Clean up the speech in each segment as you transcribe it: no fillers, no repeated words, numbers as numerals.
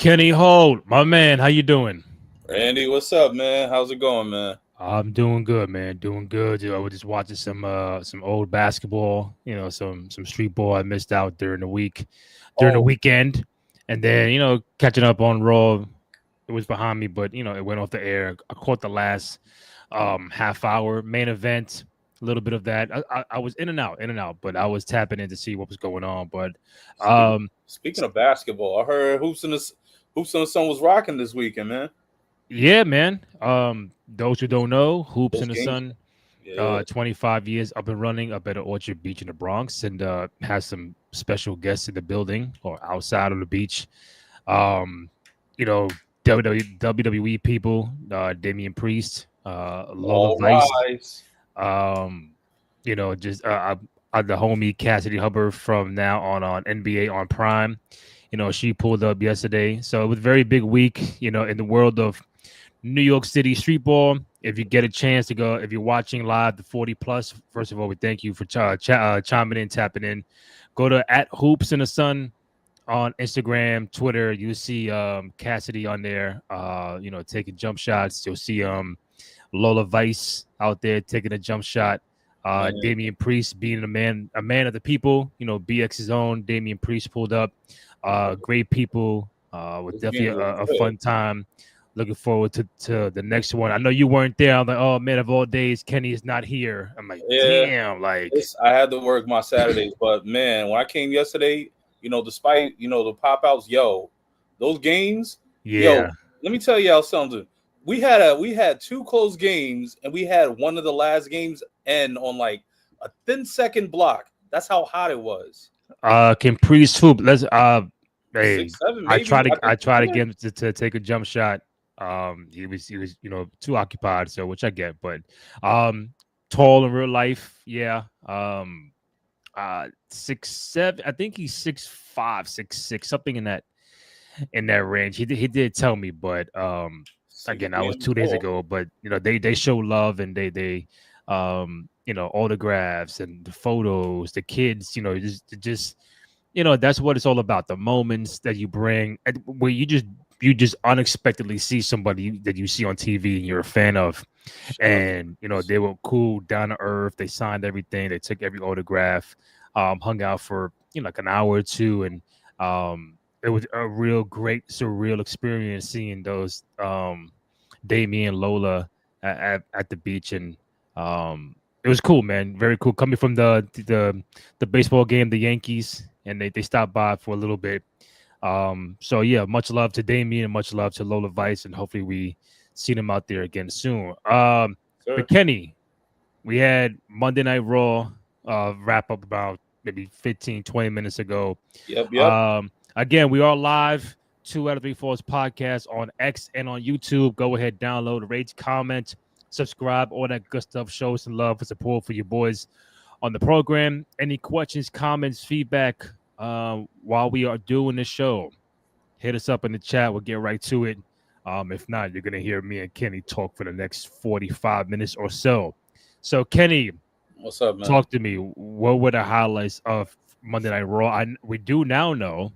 Kenny Holt, my man, how you doing? Randy, what's up, man? How's it going, man? I'm doing good, man. Doing good. I was just watching some old basketball, some street ball I missed out during the Oh, weekend, and then catching up on Raw. It was behind me, but it went off the air. I caught the last half hour main event, a little bit of that. I was in and out, but I was tapping in to see what was going on. But speak, um, speaking of basketball, I heard Hoops in the Sun was rocking this weekend, man. yeah, man. Those who don't know, Hoops Those in the games, Sun, yeah. 25 years up and running up at Orchard Beach in the Bronx, and has some special guests in the building or outside of the beach. Um, you know, WWE people, Damian Priest, Lola All Vice, rise. um, just the homie Cassidy Hubbard from now on NBA on Prime. She pulled up yesterday, so it was a very big week. In the world of New York City street ball. If you get a chance to go, if you're watching live, the 40 plus, first of all, we thank you for chiming in, tapping in. Go to at Hoops in the Sun on Instagram, Twitter. You see Cassidy on there, taking jump shots. You'll see Lola Vice out there taking a jump shot. Man, Damian Priest being a man of the people. BX's own Damian Priest pulled up. Great people. Was this definitely game was a good. fun time. Looking forward to the next one. I know you weren't there. I'm like, oh man, of all days, Kenny is not here. I'm like, Yeah, damn, like, I had to work my Saturdays, but man, when I came yesterday, despite the pop outs, those games, yeah, yo, let me tell y'all something. We had two close games, and we had one of the last games end on like a 10-second block. That's how hot it was. can Priest hoop? Let's hey, 6-7, maybe. I I think tried to yeah. get him to take a jump shot. He was too occupied, so which I get, but um, tall in real life, yeah. 6'7". I think he's 6'5", 6'6", something in that range. He did tell me, but Six again, that was damn 2 days tall. ago. But they show love and they autographs and the photos, the kids, just that's what it's all about. The moments that you bring, where you just unexpectedly see somebody that you see on TV and you're a fan of, Shout out to and they were cool, down to earth. They signed everything. They took every autograph. Hung out for like an hour or two, and it was a real great surreal experience seeing those Damien Lola at the beach, and it was cool, man. Very cool. Coming from the baseball game, the Yankees, and they stopped by for a little bit. So yeah, much love to Damien and much love to Lola Vice, and hopefully we see them out there again soon. sir. But Kenny, we had Monday Night Raw wrap up about maybe 15, 20 minutes ago. Yep. Again, we are live, 2 out of 3 Falls podcast on X and on YouTube. Go ahead, download, rate, comment, subscribe, all that good stuff. Show some love and support for your boys on the program. Any questions, comments, feedback while we are doing the show, hit us up in the chat. We'll get right to it. If not, you're going to hear me and Kenny talk for the next 45 minutes or so. So, Kenny, What's up, man? talk to me. What were the highlights of Monday Night Raw? We do now know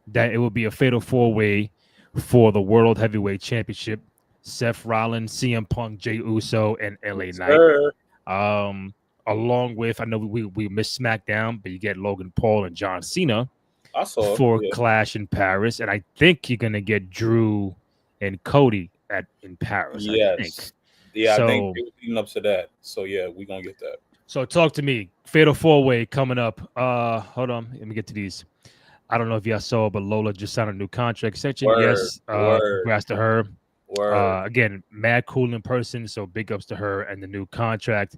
that it will be a fatal four-way for the World Heavyweight Championship. Seth Rollins, CM Punk, Jey Uso, and LA Yes, Knight. sir. Um, Along with, I know we missed SmackDown, but you get Logan Paul and John Cena I saw it. for Yeah. Clash in Paris, and I think you're gonna get Drew and Cody in Paris. I think Yes. Yeah, I think so. they were leading up to that. So yeah, we're gonna get that. So talk to me. Fatal four way coming up. Hold on, let me get to these. I don't know if y'all saw, but Lola just signed a new contract extension. Word, Yes, word, congrats to her. word. Again, mad cool in person, so big ups to her and the new contract.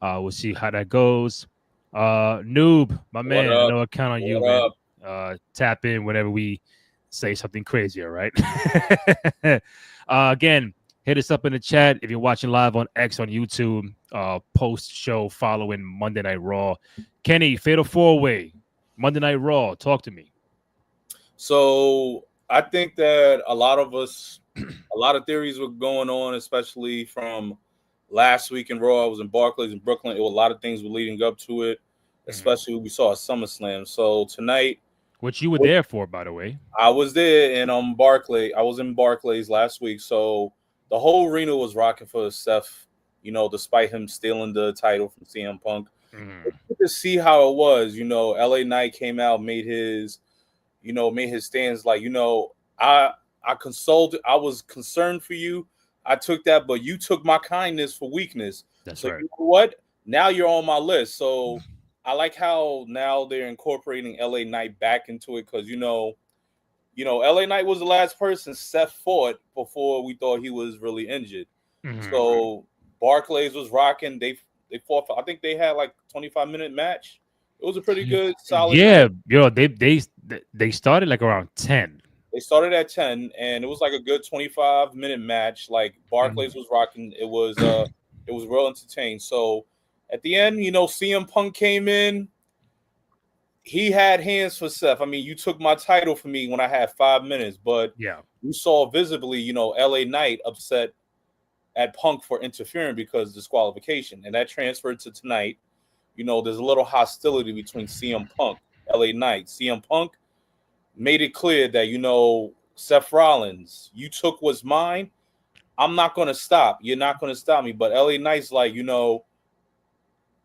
We'll see how that goes. Noob, my What man, I up? know I count on you, What man. up? Tap in whenever we say something crazy, all right? Again, hit us up in the chat if you're watching live on X on YouTube. Post show following Monday Night Raw. Kenny, Fatal Four Way, Monday Night Raw. Talk to me. So I think that a lot of theories were going on, especially from last week in Raw. I was in Barclays in Brooklyn. A lot of things were leading up to it, Mhm. especially we saw a SummerSlam. So tonight which you were there for, by the way. I was there in Barclay. I was in Barclays last week, so the whole arena was rocking for Seth. Despite him stealing the title from CM Punk, Mm, to see how it was. LA Knight came out, made his stands like, I consulted, I was concerned for you. I took that, but you took my kindness for weakness. that's So right. you know what? Now you're on my list. So I like how now they're incorporating LA Knight back into it because LA Knight was the last person Seth fought before we thought he was really injured. Hmm. So Barclays was rocking. They fought for, I think they had like 25-minute match. It was a pretty good, solid match. Yeah, they started like around 10. They started at 10 and it was like a good 25-minute match. Like Barclays was rocking. It was real entertaining. So at the end, CM Punk came in. He had hands for Seth. I mean, you took my title from me when I had 5 minutes, but Yeah. you saw visibly, LA Knight upset at Punk for interfering because of disqualification. And that transferred to tonight. There's a little hostility between CM Punk, LA Knight. CM Punk made it clear that, Seth Rollins, you took what's mine. I'm not going to stop. You're not going to stop me. But LA Knight's like,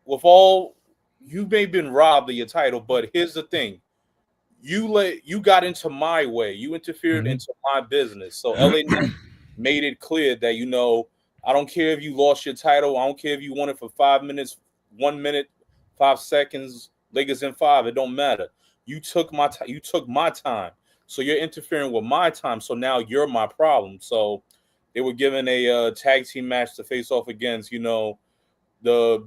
with all, you may have been robbed of your title, but here's the thing. You got into my way. You interfered Hmm. into my business. So LA Knight made it clear that, I don't care if you lost your title. I don't care if you won it for 5 minutes, 1 minute, 5 seconds, Lakers in five. It don't matter. You took my time. So you're interfering with my time. So now you're my problem. So they were given a tag team match to face off against, the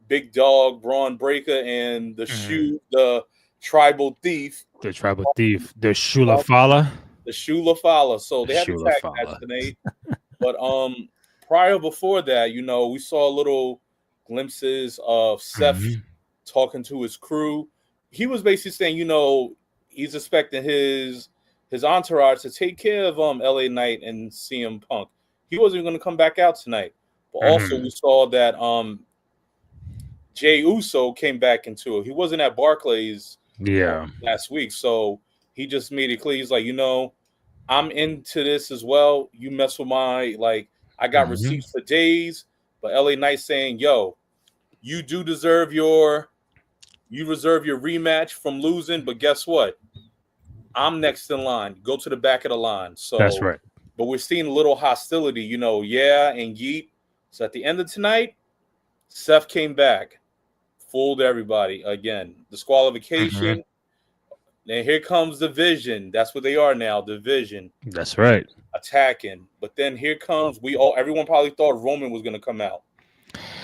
big dog Braun Breaker and Hmm. the tribal thief, The tribal thief, the Shula Fala. the Shula Fowler. So they had the Shula tag match Fala. tonight. But prior before that, we saw little glimpses of Seth Hmm. talking to his crew. He was basically saying, he's expecting his entourage to take care of LA Knight and CM Punk. He wasn't going to come back out tonight. But also we Hmm. saw that Jay Uso came back into it. He wasn't at Barclays Yeah. last week, so he just made it clear. He's like, I'm into this as well. You mess with my I got Hmm. receipts for days, but LA Knight saying, "Yo, you do deserve you reserve your rematch from losing, but guess what? I'm next in line. Go to the back of the line." That's So, right. but we're seeing a little hostility, yeah, and Yeet. So at the end of tonight, Seth came back, fooled everybody again. Hmm. Disqualification. And here comes the Vision. That's what they are now, the Vision That's right. attacking. But then here comes everyone probably thought Roman was going to come out.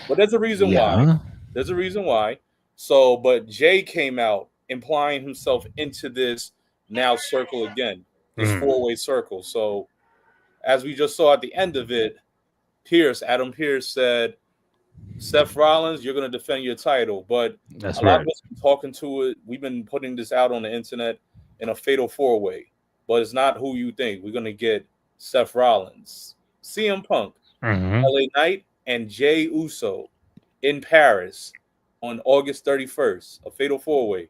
But there's a reason why. Yeah. There's a reason why. So, but Jay came out implying himself into this now circle again, this Mm. four-way circle. So, as we just saw at the end of it, Adam Pierce said, Seth Rollins, you're going to defend your title. But That's a lot of right. us been talking to it. We've been putting this out on the internet in a fatal four-way. But it's not who you think. We're going to get Seth Rollins, CM Punk, Hmm. LA Knight, and Jay Uso in Paris on August 31st, a fatal four-way.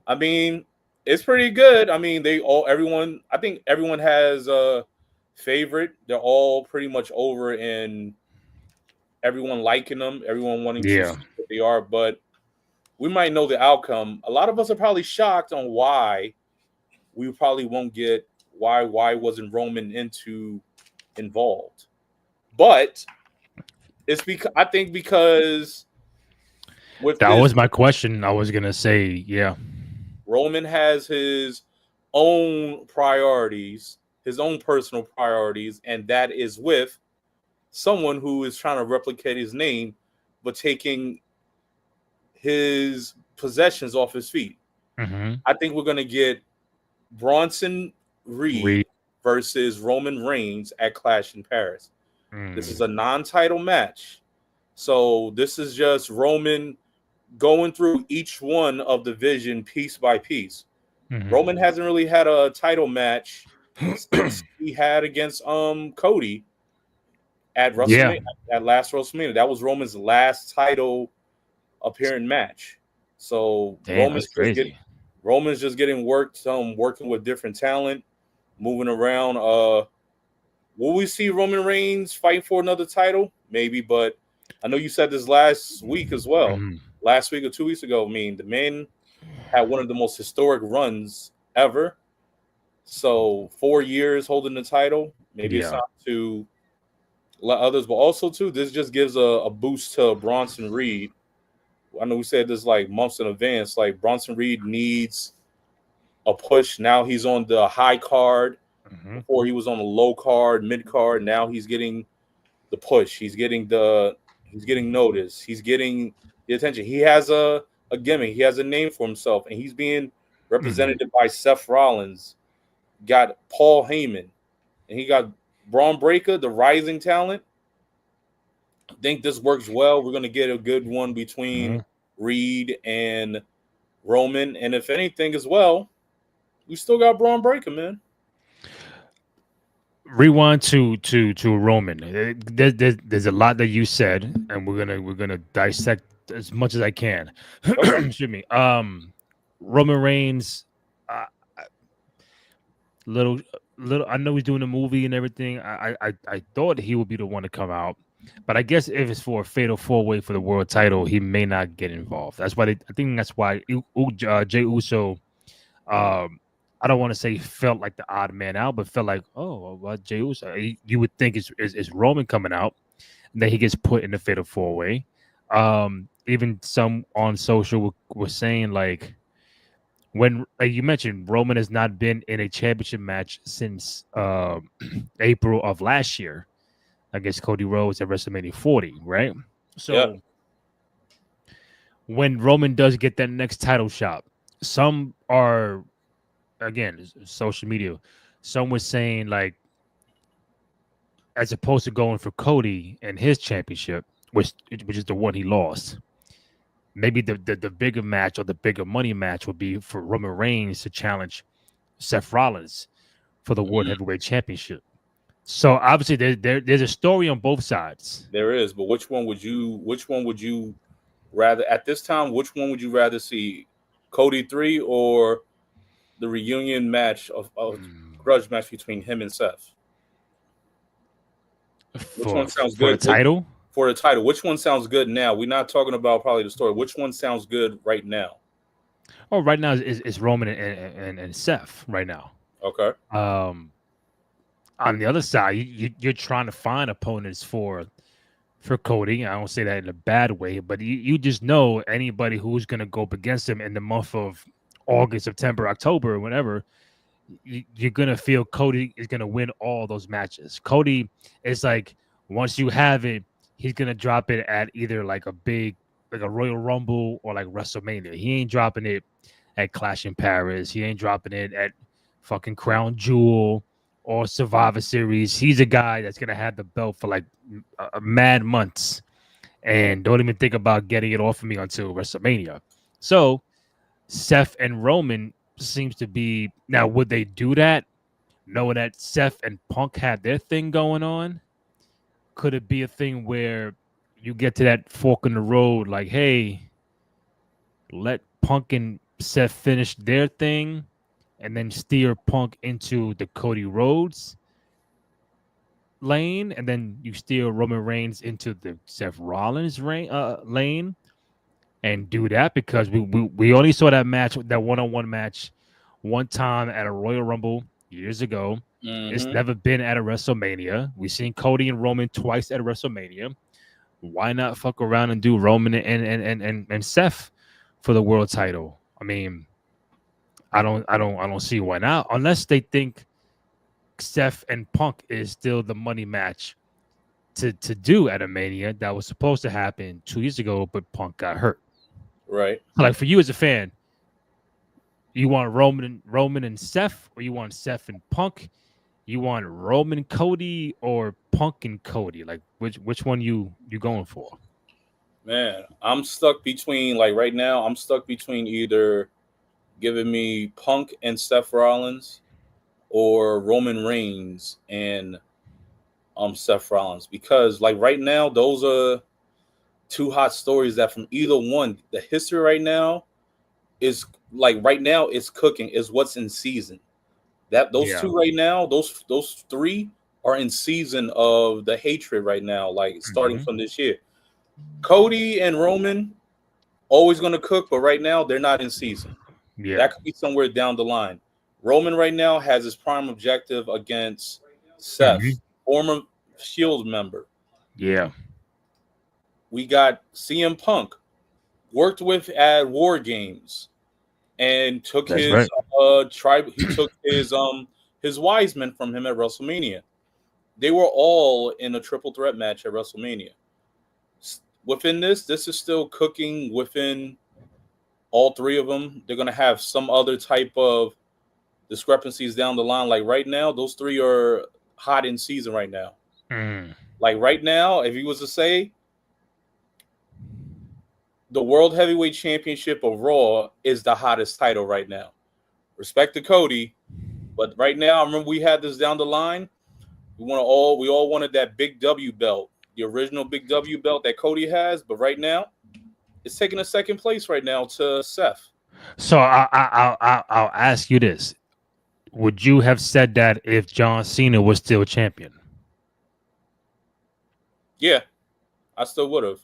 I mean, it's pretty good. I mean, I think everyone has a favorite. They're all pretty much over in everyone liking them, everyone wanting to Yeah. see what they are, but we might know the outcome. A lot of us are probably shocked on why we probably won't get why wasn't Roman involved. But it's because I think because with That this, was my question. I was gonna say, yeah. Roman has his own priorities, his own personal priorities, and that is with someone who is trying to replicate his name, but taking his possessions off his feet. Hmm. I think we're going to get Bronson Reed Read. versus Roman Reigns at Clash in Paris. This is Mm. a non-title match. So this is just Roman going through each one of the Vision piece by piece. Roman Hmm. hasn't really had a title match since he had against Cody at Yeah. WrestleMania, at last WrestleMania. That was Roman's last title appearing match. So Damn, Roman's that's just getting crazy. Roman's just getting worked, working with different talent, moving around. Will we see Roman Reigns fight for another title? Maybe, but I know you said this last week as well. Mhm. Last week or 2 weeks ago. I mean, the man had one of the most historic runs ever. So 4 years holding the title. Maybe it's Yeah. time to let others, but also too, this just gives a boost to Bronson Reed. I know we said this like months in advance. Like Bronson Reed needs a push. Now he's on the high card. Mhm. Before he was on the low card, mid card. Now he's getting the push. He's getting notice. He's getting the attention. He has a gimmick. He has a name for himself, and he's being Mhm. represented by Seth Rollins. Got Paul Heyman, and he got Braun Breaker, the rising talent. I think this works well. We're gonna get a good one between Mhm. Reed and Roman, and if anything as well, we still got Braun Breaker, man. Rewind to Roman. There's a lot that you said, and we're gonna dissect as much as I can. Okay. Excuse me. Roman Reigns. Uh, little little. I know he's doing a movie and everything. I thought he would be the one to come out, but I guess if it's for a fatal four way for the world title, he may not get involved. That's why I think that's why Jay Uso, um, I don't want to say felt like the odd man out, but felt like, oh, well, Jey Uso. You would think it's Roman coming out, and then he gets put in the fatal four way. Even some on social were saying like when like you mentioned Roman has not been in a championship match since April of last year against Cody Rhodes at WrestleMania 40, right? Yeah. So when Roman does get that next title shot, some are again social media. Some were saying like as opposed to going for Cody and his championship, which is the one he lost. Maybe the bigger match or the bigger money match would be for Roman Reigns to challenge Seth Rollins for the World Mhm. Heavyweight Championship. So obviously there's a story on both sides. There is, but which one would you? Which one would you rather at this time? Which one would you rather see, Cody 3 or the reunion match of Hmm. grudge match between him and Seth? Which one sounds For the good? Which, title. for the title, which one sounds good now? We're not talking about probably the story. Which one sounds good right now? Oh, right now is Roman and Seth right now. Okay. Um, on the other side, you're trying to find opponents for Cody. I don't say that in a bad way, but you just know anybody who's going to go up against him in the month of August, September, October, whenever, you're going to feel Cody is going to win all those matches. Cody is like, once you have it, he's going to drop it at either like like a Royal Rumble or like WrestleMania. He ain't dropping it at Clash in Paris. He ain't dropping it at fucking Crown Jewel or Survivor Series. He's a guy that's going to have the belt for like mad months and don't even think about getting it off of me until WrestleMania. So Seth and Roman seems to be now. Would they do that, knowing that Seth and Punk had their thing going on? Could it be a thing where you get to that fork in the road, like, hey, let Punk and Seth finish their thing, and then steer Punk into the Cody Rhodes lane, and then you steer Roman Reigns into the Seth Rollins lane, and do that because we only saw that match, that one-on-one match, one time at a Royal Rumble years ago. It's Mm-hmm. never been at a WrestleMania. We've seen Cody and Roman twice at a WrestleMania. Why not fuck around and do Roman and Seth for the world title? I mean, I don't see why not, unless they think Seth and Punk is still the money match to do at a Mania that was supposed to happen 2 years ago, but Punk got hurt. Right. Like for you as a fan, you want Roman and Seth, or you want Seth and Punk? You want Roman Cody or Punk and Cody? Like which one you going for? Man, I'm stuck between like right now. I'm stuck between either giving me Punk and Seth Rollins or Roman Reigns and Seth Rollins, because like right now those are two hot stories that from either one, the history right now is like right now it's cooking is what's in season. That those Yeah. two right now, those three are in season of the hatred right now, like starting Hmm. from this year. Cody and Roman always gonna cook, but right now they're not in season. Yeah. That could be somewhere down the line. Roman right now has his prime objective against Hmm. Seth, former Shield member. Yeah. We got CM Punk, worked with at War Games, and took That's his right. tribe. He took his wise men from him at WrestleMania. They were all in a triple threat match at WrestleMania. Within this is still cooking within all three of them. They're gonna have some other type of discrepancies down the line. Like right now, those three are hot in season right now. Mm. Like right now, if he was to say the World Heavyweight Championship of Raw is the hottest title right now. Respect to Cody, but right now, I remember we had this down the line. We all wanted that big W belt, the original big W belt that Cody has, but right now it's taking a second place right now to Seth. So I'll ask you this: would you have said that if John Cena was still champion? Yeah, I still would have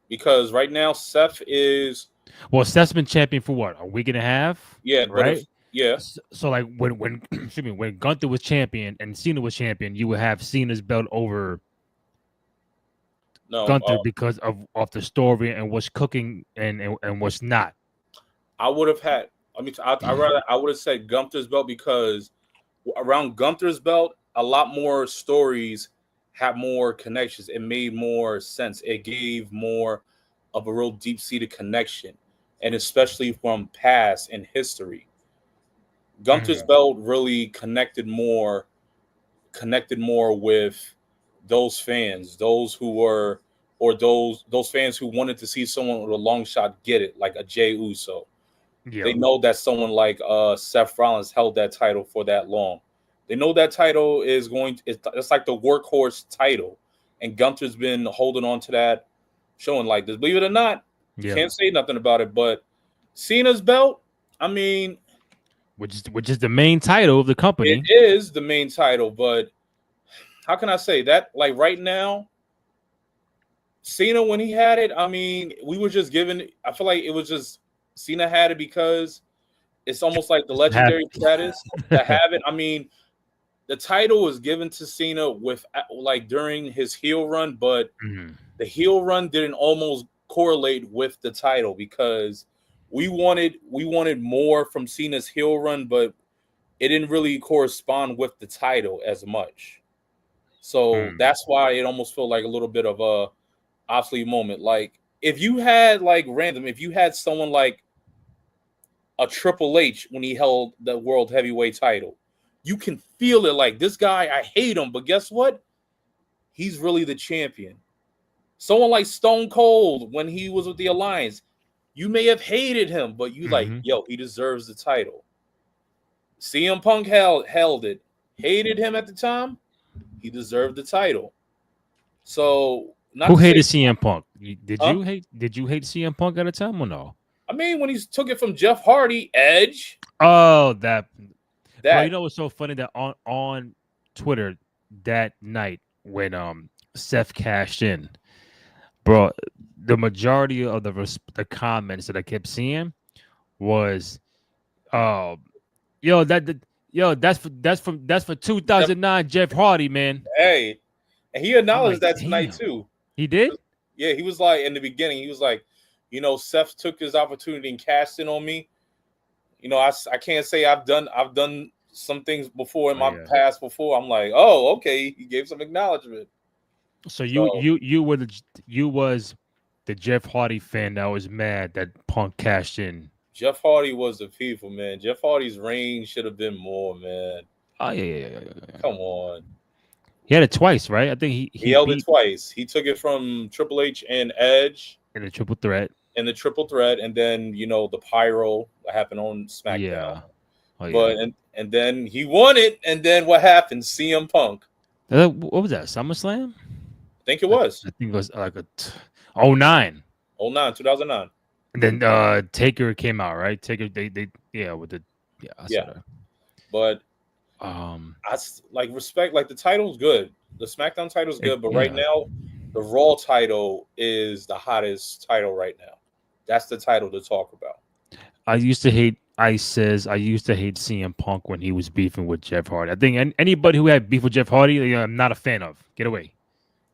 because right now Seth is Well, Seth's been champion for what, a week and a half, yeah, but if right? yeah So like when excuse me, when Gunther was champion and Cena was champion, you would have Cena's belt over no, Gunther because of the story and what's cooking and what's not. I would have had. I mean, I would have said Gunther's belt because around Gunther's belt, a lot more stories have more connections. It made more sense. It gave more of a real deep seated connection, and especially from past and history. Gunther's Mhm. belt really connected more with those fans, those who were or those fans who wanted to see someone with a long shot get it, like a Jey Uso. They Yeah, know that someone like Seth Rollins held that title for that long. They know that title is it's like the workhorse title, and Gunther's been holding on to that, showing like this. Believe it or not, yeah. can't say nothing about it. But Cena's belt, I mean, Which is the main title of the it company. is the main title, but how can I say that? Like right now, Cena when he had it, I mean, we were just given. I feel like it was just Cena had it because it's almost like the Have legendary status to have it. I mean, the title was given to Cena with like during his heel run, but Mhm. the heel run didn't almost correlate with the title because we wanted more from Cena's heel run, but it didn't really correspond with the title as much. So Mm. that's why it almost felt like a little bit of a obsolete moment. Like if you had like random, if you had someone like a Triple H when he held the world heavyweight title, you can feel it like this guy, I hate him, but guess what? He's really the champion. Someone like Stone Cold when he was with the Alliance, you may have hated him, but you like, Mhm. yo, he deserves the title. CM Punk held it. Hated him at the time, he deserved the title. So not Who to say, hated CM Punk? Did huh? you hate? Did you hate CM Punk at a time or no? I mean, when he took it from Jeff Hardy, Edge, Oh, that, bro. You that know what's so funny that on Twitter that night when Seth cashed in, bro, the majority of the comments that I kept seeing was, uh, yo, yo, that's for Jeff, 2009 Jeff Hardy, man. hey, and he I'm acknowledged like, that tonight damn, too. he did. Yeah, he was like in the beginning, he was like, Seth took his opportunity and cast in on me. I can't say I've done some things before in Oh my yeah. past before. I'm like, oh, okay, he gave some acknowledgement. So So you was the Jeff Hardy fan that was mad that Punk cashed in. Jeff Hardy was the people, man. Jeff Hardy's reign should have been more, man. Oh yeah, yeah, yeah, yeah, yeah. Come on. He had it twice, right? I think he He he held it beat twice. He took it from Triple H and Edge in the triple threat. in the triple threat, and then the pyro that happened on SmackDown. Yeah. Oh yeah. And then he won it, and then what happened? CM Punk. What was that? SummerSlam? I think it I, was I think it was like a 09. oh nine, 2009. And then Taker came out, right? Taker, they yeah, with the yeah, I saw Yeah, that. but Um, like respect. Like the title's good. The SmackDown title's good, but right yeah, now, the Raw title is the hottest title right now. That's the title to talk about. I used to hate. I says I used to hate CM Punk when he was beefing with Jeff Hardy. I think anybody who had beef with Jeff Hardy, I'm not a fan of. Get away.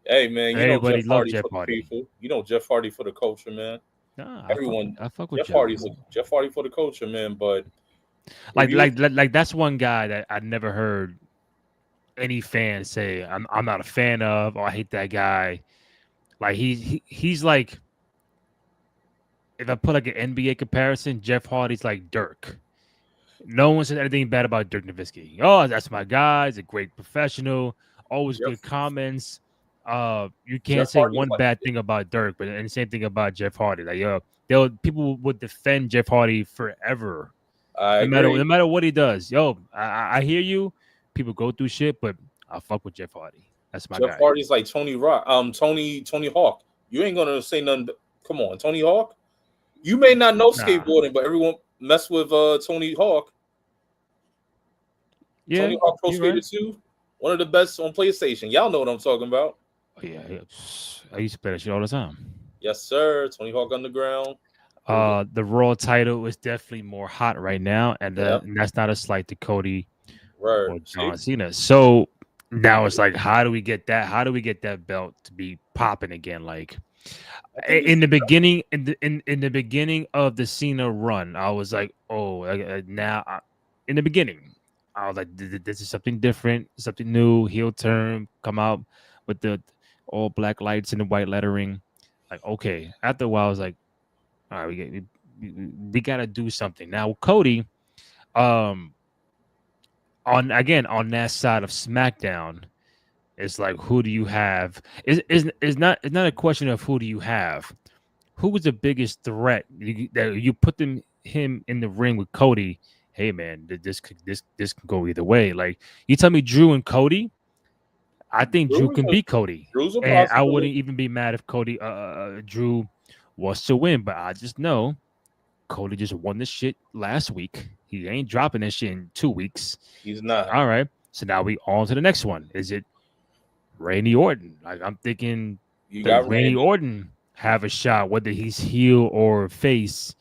Hey man, you know Everybody Jeff loved Hardy Jeff for the Hardy. people. You know Jeff Hardy for the culture, man. Nah, Everyone, I fuck with Jeff. Jeff Hardy for the culture, man. But if Like you, that's one guy that I never heard any fan say I'm not a fan of or I hate that guy. Like he's like if I put like an NBA comparison, Jeff Hardy's like Dirk. No one says anything bad about Dirk Nowitzki. Oh, that's my guy. He's a great professional. Always Jeff good comments. You can't Jeff say Hardy's one like, bad thing about Dirk, but and the same thing about Jeff Hardy. Like people would defend Jeff Hardy forever, I agree. no matter what he does. I hear you. People go through shit, but I fuck with Jeff Hardy. That's my Jeff guy. Hardy's like Tony Rock, Tony Hawk. You ain't gonna say nothing. Come on, Tony Hawk. You may not know Nah, skateboarding, but everyone mess with Tony Hawk. yeah, Tony Hawk Pro you're Skater right. 2, one of the best on PlayStation. Y'all know what I'm talking about. Oh, yeah, yeah. I used to play that shit all the time. Yes, sir. Tony Hawk Underground. It was The Raw title is definitely more hot right now, yeah. and that's not a slight to Cody Word. or See, John Cena. So now it's like, how do we get that? How do we get that belt to be popping again? Like I think it's in the beginning, in the beginning of the Cena run, I was like, oh, in the beginning, I was like, this is something different, something new. Heel turn, come out with the all black lights and the white lettering. Like, okay. After a while, I was like, all right, we got to do something now. Cody, um, on that side of SmackDown, it's like who do you have? It's not a question of who do you have. Who was the biggest threat that you put him in the ring with Cody? Hey man, this can go either way. Like you tell me Drew and Cody, I think Drew Drew is can a beat Cody, Drew's a and I possibility. wouldn't even be mad if Cody Drew was to win. But I just know Cody just won this shit last week. He ain't dropping this shit in 2 weeks. He's not. All right. So now we on to the next one. Is it Randy Orton? Like I'm thinking You that got Randy Randy. Orton have a shot, whether he's heel or face,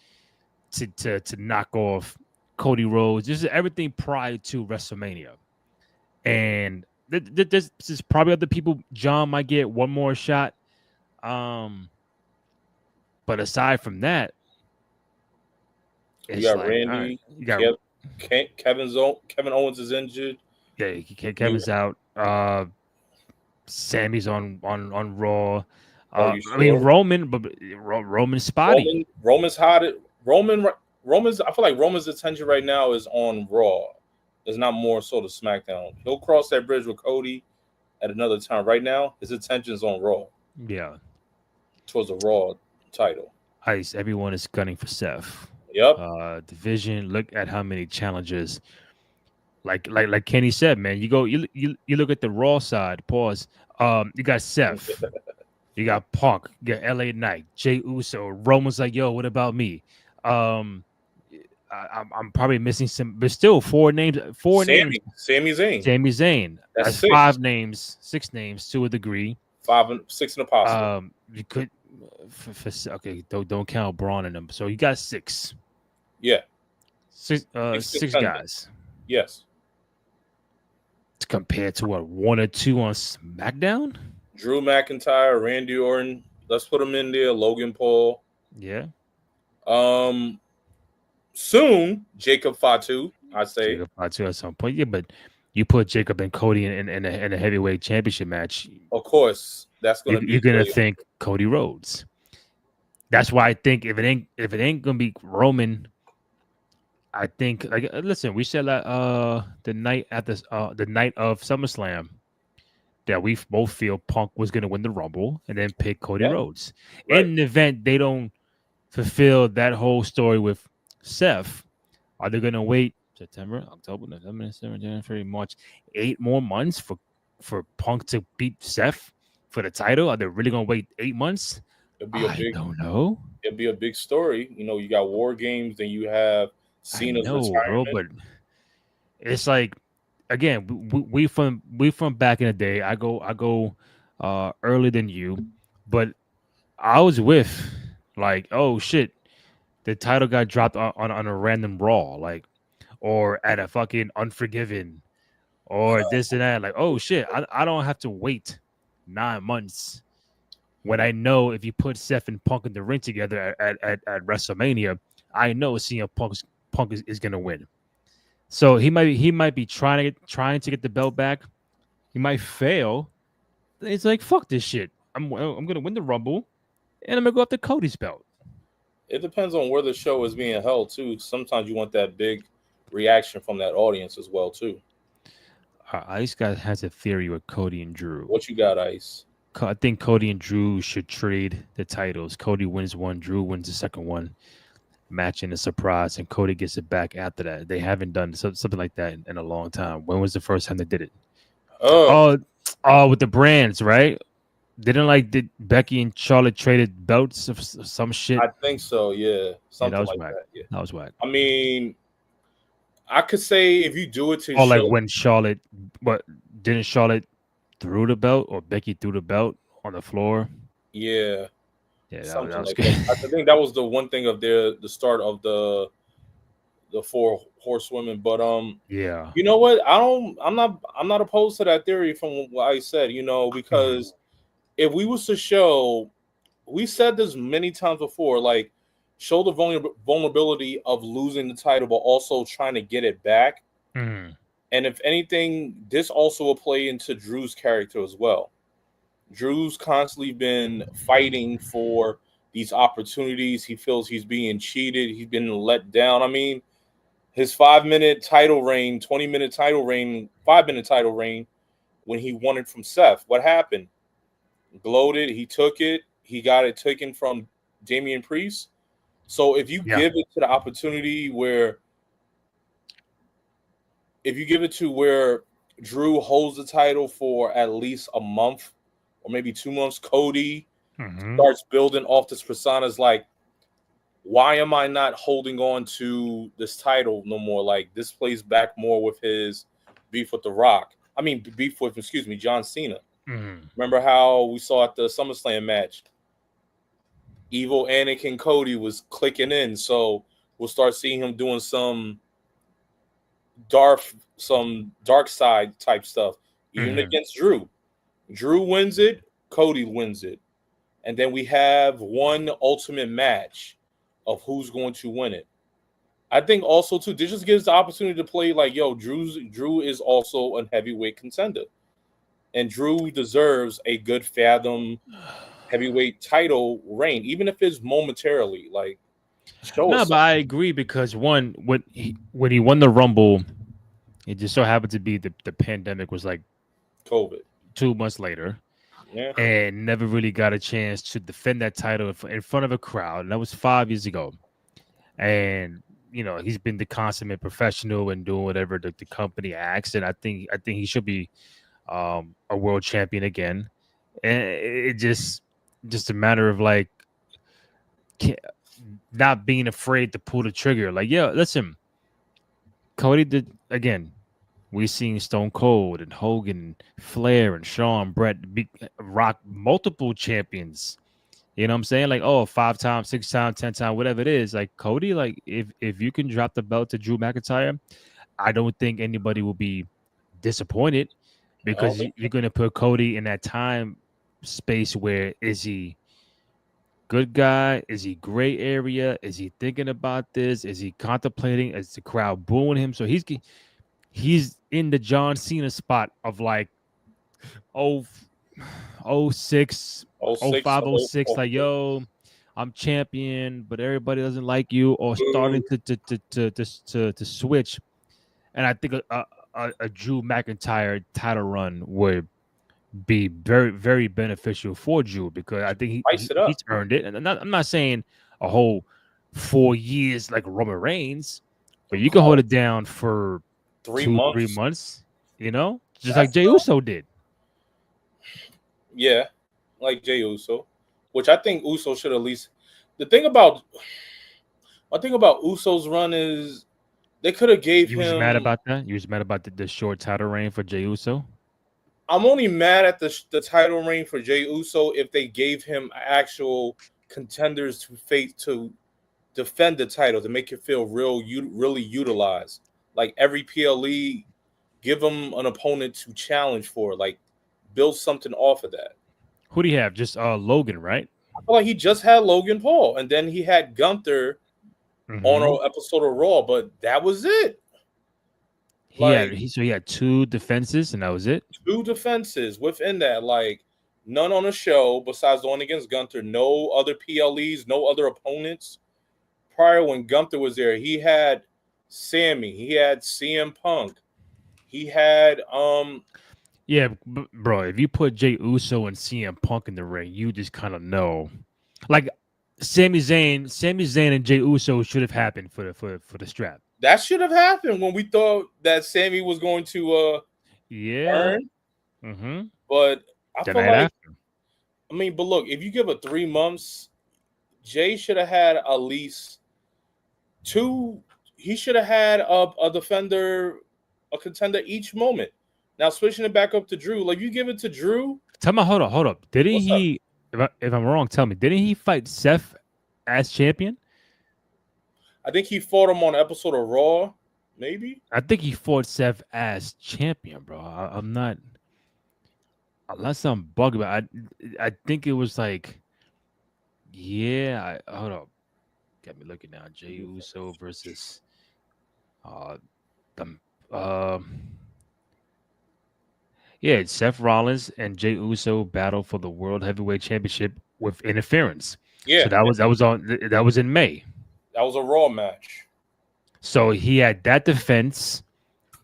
to knock off Cody Rhodes. This is everything prior to WrestleMania. And this is probably other people. John might get one more shot. Um, but aside from that, You it's got like, all right, Randy. you got Kevin Owens is injured. yeah, You Kevin's out. Sammy's on Raw. are you I mean sure? Roman, but Roman spotty. Roman's hot. Roman's. I feel like Roman's attention right now is on Raw. It's not more so to SmackDown. He'll cross that bridge with Cody at another time. Right now, his attention's on Raw Yeah, towards the Raw title. Ice. Everyone is gunning for Seth. Yep. Division. Look at how many challenges. Like Kenny said, man. You look at the Raw side. Pause. You got Seth. You got Punk. You got LA Knight. Jay Uso. Roman's like, yo, what about me? Um, I'm probably missing some, but still four names. Four names. Sami Zayn. Sami Zayn. That's That's six. five names. Six names to a degree. 6 and a possible. You could okay. Don't count Braun in them. So you got six. Yeah, six Six contenders. guys Yes. compared to what one or two on SmackDown. Drew McIntyre, Randy Orton. Let's put him in there. Logan Paul. Yeah, Um, soon Jacob Fatu. I say. Jacob Fatu at some point. Yeah, but you put Jacob and Cody in a heavyweight championship match. Of course, that's going to You're be gonna William. think Cody Rhodes. That's why I think if it ain't gonna be Roman, I think like listen, we said that the night at the night of SummerSlam that we both feel Punk was gonna win the Rumble and then pick Cody Yeah, Rhodes. right. In the event they don't fulfill that whole story with Seth, are they gonna wait September, October, November, December, January, February, March, 8 more months for Punk to beat Seth for the title? Are they really gonna wait 8 months? It'll be a I big don't know. it'll be a big story. You know, you got War Games, then you have I Cena's know, bro, retirement. but it's like again, we from back in the day. I go earlier than you, but I was with like, oh shit, the title got dropped on a random Raw, like, or at a fucking Unforgiven, or this and that. Like, oh shit, I don't have to wait 9 months when I know if you put Seth and Punk in the ring together at WrestleMania, I know Punk is gonna win. So he might be trying to get the belt back. He might fail. It's like fuck this shit. I'm gonna win the Rumble and I'm gonna go after Cody's belt. It depends on where the show is being held too. Sometimes you want that big reaction from that audience as well too. Ice guy has a theory with Cody and Drew. What you got, Ice? I think Cody and Drew should trade the titles. Cody wins one, Drew wins the second one, matching a surprise, and Cody gets it back after that. They haven't done something like that in a long time. When was the first time they did it? Oh, Oh, oh, with the brands, right? Didn't like did Becky and Charlotte traded belts of some shit? I think so. Yeah, Yeah, that something was like whack. that. Yeah. That was whack. I mean, I could say if you do it to Or like show, when Charlotte, but didn't Charlotte threw the belt or Becky threw the belt on the floor? yeah, Yeah, that something was like good. that. I think that was the one thing of the start of the four horsewomen. But Yeah. you know what? I'm not opposed to that theory from what I said. You know, Mhm. because if we was to show, we said this many times before, like show the vulnerability of losing the title, but also trying to get it back. Mhm. And if anything, this also will play into Drew's character as well. Drew's constantly been fighting for these opportunities. He feels he's being cheated. He's been let down. I mean, his 5 minute title reign, 20-minute title reign, 5 minute title reign when he won it from Seth. What happened? Gloated. He took it. He got it taken from Damian Priest. So Yeah. if you give it to where Drew holds the title for at least a month or maybe 2 months, Cody Mhm. starts building off this personas like, why am I not holding on to this title no more? Like this plays back more with his beef with The Rock. I mean, beef with, excuse me, John Cena. Mhm. Remember how we saw at the SummerSlam match, evil Anakin Cody was clicking in. So we'll start seeing him doing some dark side type stuff, even Mhm. against Drew. Drew wins it, Cody wins it. And then we have one ultimate match of who's going to win it. I think also too, this just gives the opportunity to play like, yo, Drew is also a heavyweight contender. And Drew deserves a good fathom heavyweight title reign, even if it's momentarily. Like, show No, us but I agree because one when he won the Rumble, it just so happened to be the pandemic was like something. COVID. 2 months later, Yeah. and never really got a chance to defend that title in front of a crowd. And that was 5 years ago. And he's been the consummate professional and doing whatever the company asks. And I think he should be a world champion again. And it just a matter of like ca- not being afraid to pull the trigger. Like, yeah, listen, Cody did again. We seen Stone Cold and Hogan, Flair and Shawn, Brett, Rock, multiple champions. You know what I'm saying? Like, oh, 5 times, 6 times, 10 times, whatever it is. Like Cody, like if you can drop the belt to Drew McIntyre, I don't think anybody will be disappointed I don't because think you're gonna put Cody in that time space where is he good guy? Is he gray area? Is he thinking about this? Is he contemplating? Is the crowd booing him? So he's in the John Cena spot of like oh oh six oh oh six five oh oh six oh like yo I'm champion but everybody doesn't like you or starting boo. to switch and I think a Drew McIntyre title run would be very very beneficial for Drew because I think Spice it he's up. earned it and I'm not saying a whole 4 years like Roman Reigns but you Come can hold on, it down for three 2 3 months. months just like That's Jey enough. Uso did. Yeah, like Jey Uso. which I think Uso should at least. The thing about One thing about Uso's run is they could have gave You was mad him. about that? You was mad about the short title reign for Jey Uso? I'm only mad at the title reign for Jey Uso if they gave him actual contenders to face to defend the title to make it feel really utilized. Like every PLE, give him an opponent to challenge for. Like build something off of that. Who do you have? Just Logan, right? I feel like he just had Logan Paul, and then he had Gunther on Mm-hmm. an episode of Raw, but that was it. Like He had two defenses, and that was it. two defenses within that, like none on the show besides the one against Gunther. No other PLEs, no other opponents. Prior when Gunther was there, he had Sammy, he had CM Punk, he had Yeah, bro. If you put Jey Uso and CM Punk in the ring, you just kind of know. Like Sami Zayn and Jey Uso should have happened for the strap. that should have happened when we thought that Sammy was going to Yeah. earn. Mm-hmm. But I The feel night like after. but look, if you give it 3 months, Jay should have had at least two. He should have had a defender, a contender each moment. Now switching it back up to Drew, like you give it to Drew. Tell me, hold up. Didn't What's up? he? If I'm wrong, tell me. Didn't he fight Seth as champion? I think he fought him on an episode of Raw, maybe. I think he fought Seth as champion, bro. I'm not unless I'm bugging, but I think it was like yeah. Hold up, got me looking now. Jey Uso versus uh the yeah, it's Seth Rollins and Jey Uso battle for the World Heavyweight Championship with interference. So Yeah, that was in May. that was a Raw match. So he had that defense.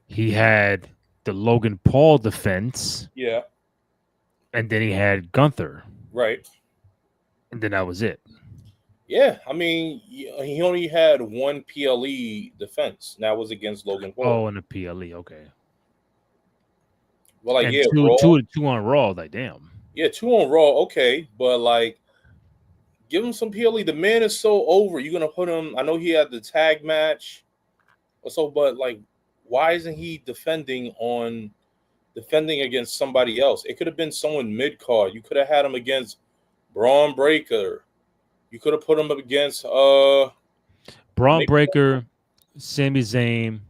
He had the Logan Paul defense, Yeah, and then he had Gunther, right. and then that was it. Yeah, I mean, he only had one PLE defense. And that was against Logan Paul. Oh, and the PLE, okay, But like, and yeah, Raw. two on Raw. Like, damn. Yeah, two on Raw, okay, but like, give him some PLE. The man is so over. You're gonna put him. I know he had the tag match, or so, but like, why isn't he defending against somebody else? It could have been someone mid card. You could have had him against Braun Breaker. You could have put him up against Braun maybe Breaker, Sami Zayn.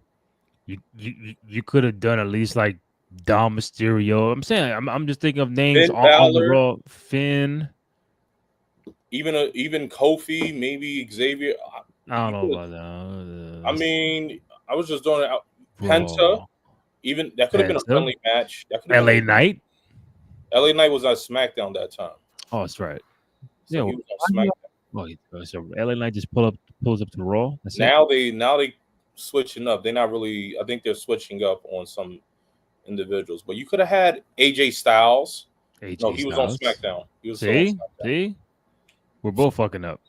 You could have done at least like Dom Mysterio. I'm saying I'm just thinking of names Finn on the Balor, Raw. Finn. even Kofi, maybe Xavier. I don't You know could. about that. I mean, I was just doing it out. Penta, Raw. even that could have been a Penta. friendly match. That could have LA been Knight. LA Knight was on SmackDown that time, Oh, that's right. so Yeah. he was on SmackDown. So LA Knight just pulls up to the Raw. That's it. Now they switching up. They're not really. I think they're switching up on some individuals. But you could have had AJ Styles. No, AJ he was on Styles. SmackDown. He was still on SmackDown. See, we're both fucking up.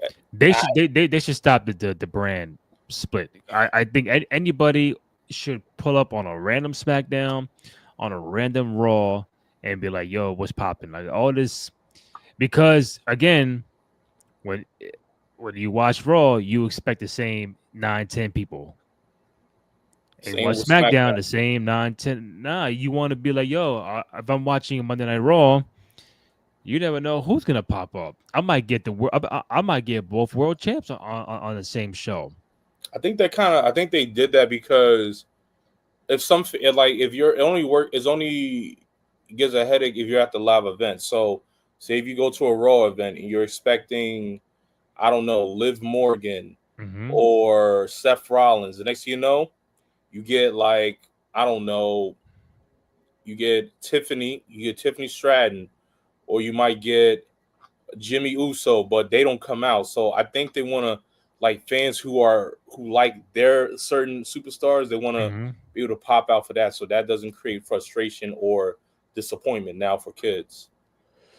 I, They should stop the brand split. I think anybody should pull up on a random SmackDown, on a random Raw, and be like, "Yo, what's popping?" Like all this because again, when when you watch Raw, you expect the same 9, 10 people. And Same watch with SmackDown, SmackDown. the same 9, 10. Nah, you want to be like, yo, if I'm watching Monday Night Raw, you never know who's gonna pop up. I might get I might get both world champs on the same show. I think they did that because if you're it only work is only gives a headache if you're at the live event. So say if you go to a Raw event and you're expecting, I don't know, Liv Morgan Hmm. or Seth Rollins, the next thing you know, you get like, I don't know, you get Tiffany Stratton, or you might get Jimmy Uso, but they don't come out. So I think they want to, like, fans who like their certain superstars, they want to Hmm. be able to pop out for that, so that doesn't create frustration or disappointment now for kids.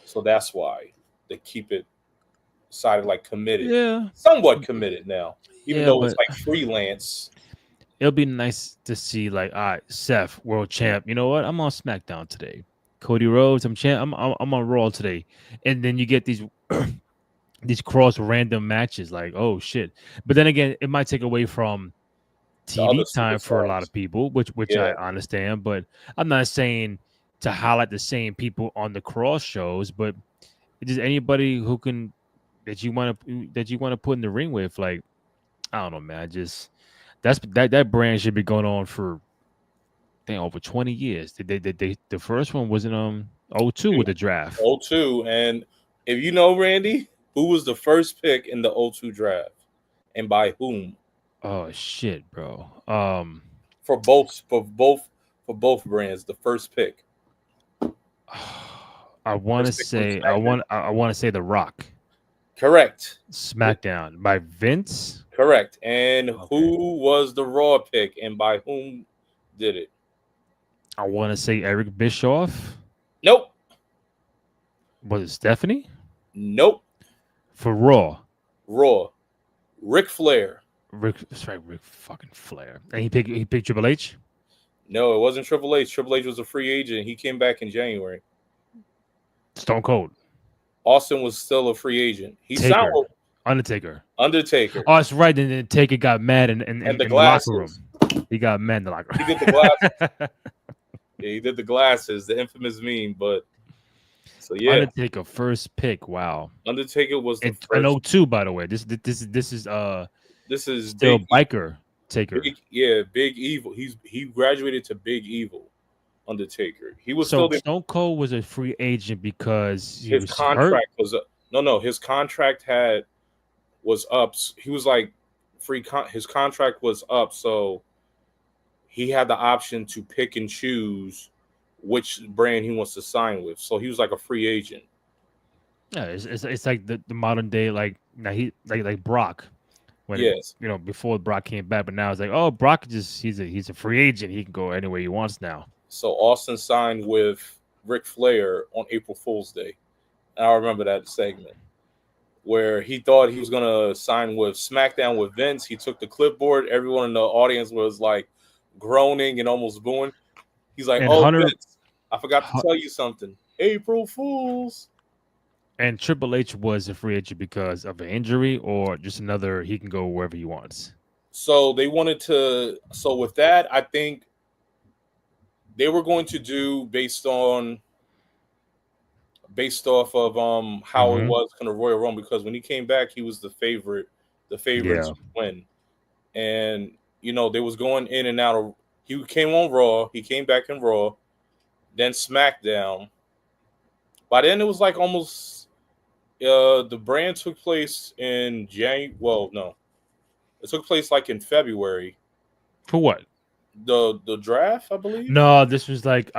So that's why they keep it sided like committed, Yeah, somewhat committed now, even yeah, though it's but like freelance. it'll be nice to see like, all right, Seth, world champ. You know what? I'm on SmackDown today. Cody Rhodes, I'm champ. I'm on Raw today, and then you get these these cross random matches. Like, oh shit! But then again, it might take away from The other TV time for a lot superstars. of people, which Yeah. I understand. But I'm not saying to highlight the same people on the cross shows, but just anybody who can that you want to put in the ring with. Like, I don't know, man. Just that brand should be going on for think over 20 years. The first one was in '02 with the draft. O2. And if you know Randy, who was the first pick in the O2 draft and by whom? Oh shit, bro. For both brands, the first pick. I want to First pick from say SmackDown. I want to say The Rock. Correct. SmackDown by Vince. Correct. And Okay. who was the Raw pick and by whom did it? I want to say Eric Bischoff. Nope. Was it Stephanie Nope. for Raw? Raw. Ric Flair. That's right, Rick fucking Flair. And he picked Triple H. No, it wasn't Triple H. Triple H was a free agent. He came back in January. Stone Cold. Austin was still a free agent. He signed Taker. with Undertaker. Undertaker Oh, that's right. And then Taker got mad and the in the locker room. glasses. He got mad in the locker He room. did the glasses. Yeah, he did the glasses, the infamous meme. But so yeah, Undertaker first pick. Wow. Undertaker was the And first. '02, by the way. This is This is still biker Taker. Big Evil. He graduated to Big Evil. Undertaker. He was still So the Stone Cold was a free agent because he his was hurt. contract was no, his contract was up. He was like his contract was up, so he had the option to pick and choose which brand he wants to sign with. So he was like a free agent. Yeah, it's like the modern day like now he like Brock when Yes. before Brock came back, but now it's like oh Brock just he's a free agent. He can go anywhere he wants now. So Austin signed with Ric Flair on April Fool's Day. And I remember that segment where he thought he was gonna sign with SmackDown with Vince. He took the clipboard. Everyone in the audience was like groaning and almost booing. He's like, And "Oh, Hunter Vince, I forgot to tell you something. April Fools." and Triple H was a free agent because of an injury or just another he can go wherever he wants. So they wanted to. So with that, I think they were going to do based off of how it Hmm. was kind of Royal Rumble because when he came back, he was the favorite Yeah. to win, and they was going in and out of. He came on Raw, he came back in Raw, then SmackDown. By then, it was like almost the brand took place in January. Well, no, it took place like in February. For what? The draft, I believe. No, this was like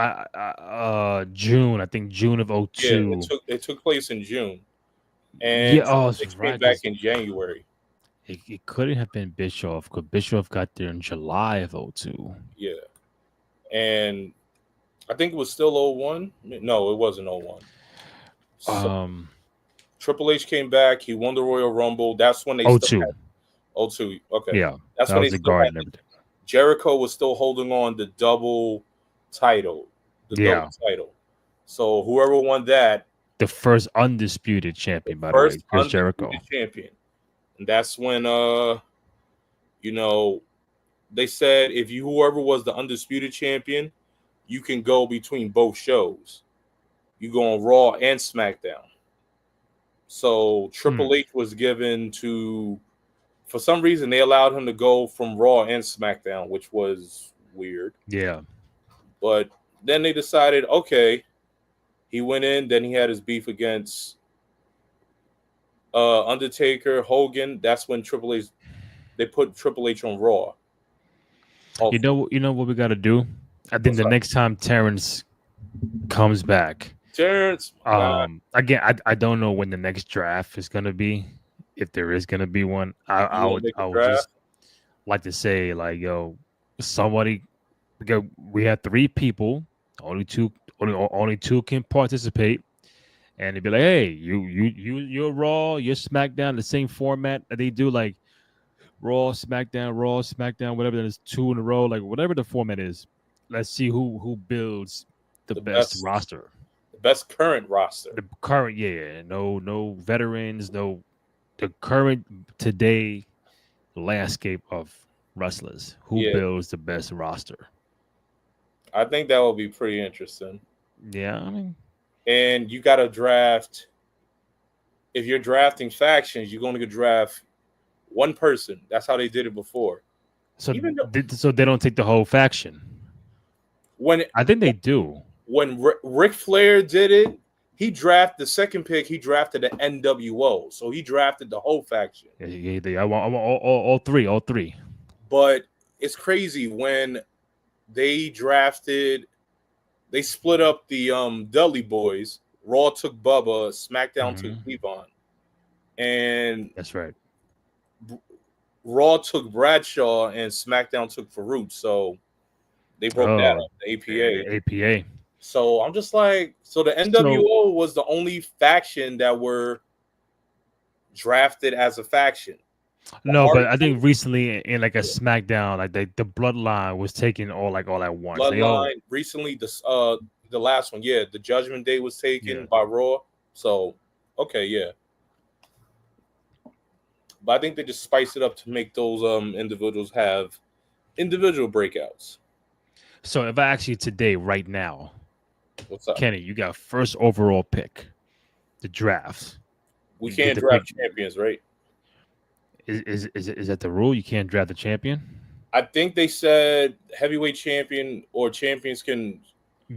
June. I think June of Yeah, it '02. took place in June, Yeah. and Oh, Triple that's H came right. back Because in January. it couldn't have been Bischoff because Bischoff got there in July of '02. Yeah, and I think it was still 01. No, it wasn't 01. So Um, Triple H came back. He won the Royal Rumble. That's when they still '02. had 02. Okay, Yeah, that's that when they was the still guard had and everything. Jericho was still holding on the double title, the double Yeah, title. So whoever won that, the first undisputed the champion, by the way, first Chris Jericho. undisputed champion, and that's when you know they said if you whoever was the undisputed champion, you can go between both shows. You go on Raw and SmackDown. So Triple Hmm. H was given to, for some reason, they allowed him to go from Raw and SmackDown, which was weird. Yeah. But then they decided, okay, he went in. Then he had his beef against Undertaker, Hogan. That's when Triple H they put Triple H on Raw. You know what we got to do. I think What's the up, next time Terrence comes back, Terrence? My God, again, I don't know when the next draft is gonna be, if there is gonna be one. you want to make a I would draft? just like to say like yo, somebody because we had three people, only two can participate, and they'd be like, hey, you're Raw, you're SmackDown, the same format that they do like Raw, SmackDown, whatever. There's two in a row, like whatever the format is. Let's see who builds the The best best, roster. best current roster. The current, yeah, no veterans, no the current today landscape of wrestlers. Who Yeah, builds the best roster? I think that would be pretty interesting. Yeah, I mean, And you got to draft. If you're drafting factions, you're going to draft one person. That's how they did it before. so Even though so they don't take the whole faction. when I think they do. Ric Flair did it, he drafted the second pick. He drafted the NWO, so he drafted the whole faction. Yeah, I want all three, all three. But it's crazy when they drafted. They split up the Dudley Boys. Raw took Bubba, SmackDown took Hmm. Levon, and That's right. Raw took Bradshaw, and SmackDown took Farouk. So they broke that Oh, up, the APA. APA. So I'm just like, so the So NWO was the only faction that were drafted as a faction. The no, but Hard I think recently in like a SmackDown, like the bloodline was taken all at once. They all Bloodline recently, the last one, yeah, the Judgment Day was taken yeah. by Raw. So okay, yeah, but I think they just spice it up to make those individuals have individual breakouts. So if I ask you today, right now, What's up? Kenny, you got first overall pick, the draft. We You get can't to pick. draft champions, right? Is that the rule? You can't draft the champion. I think they said heavyweight champion or champions can.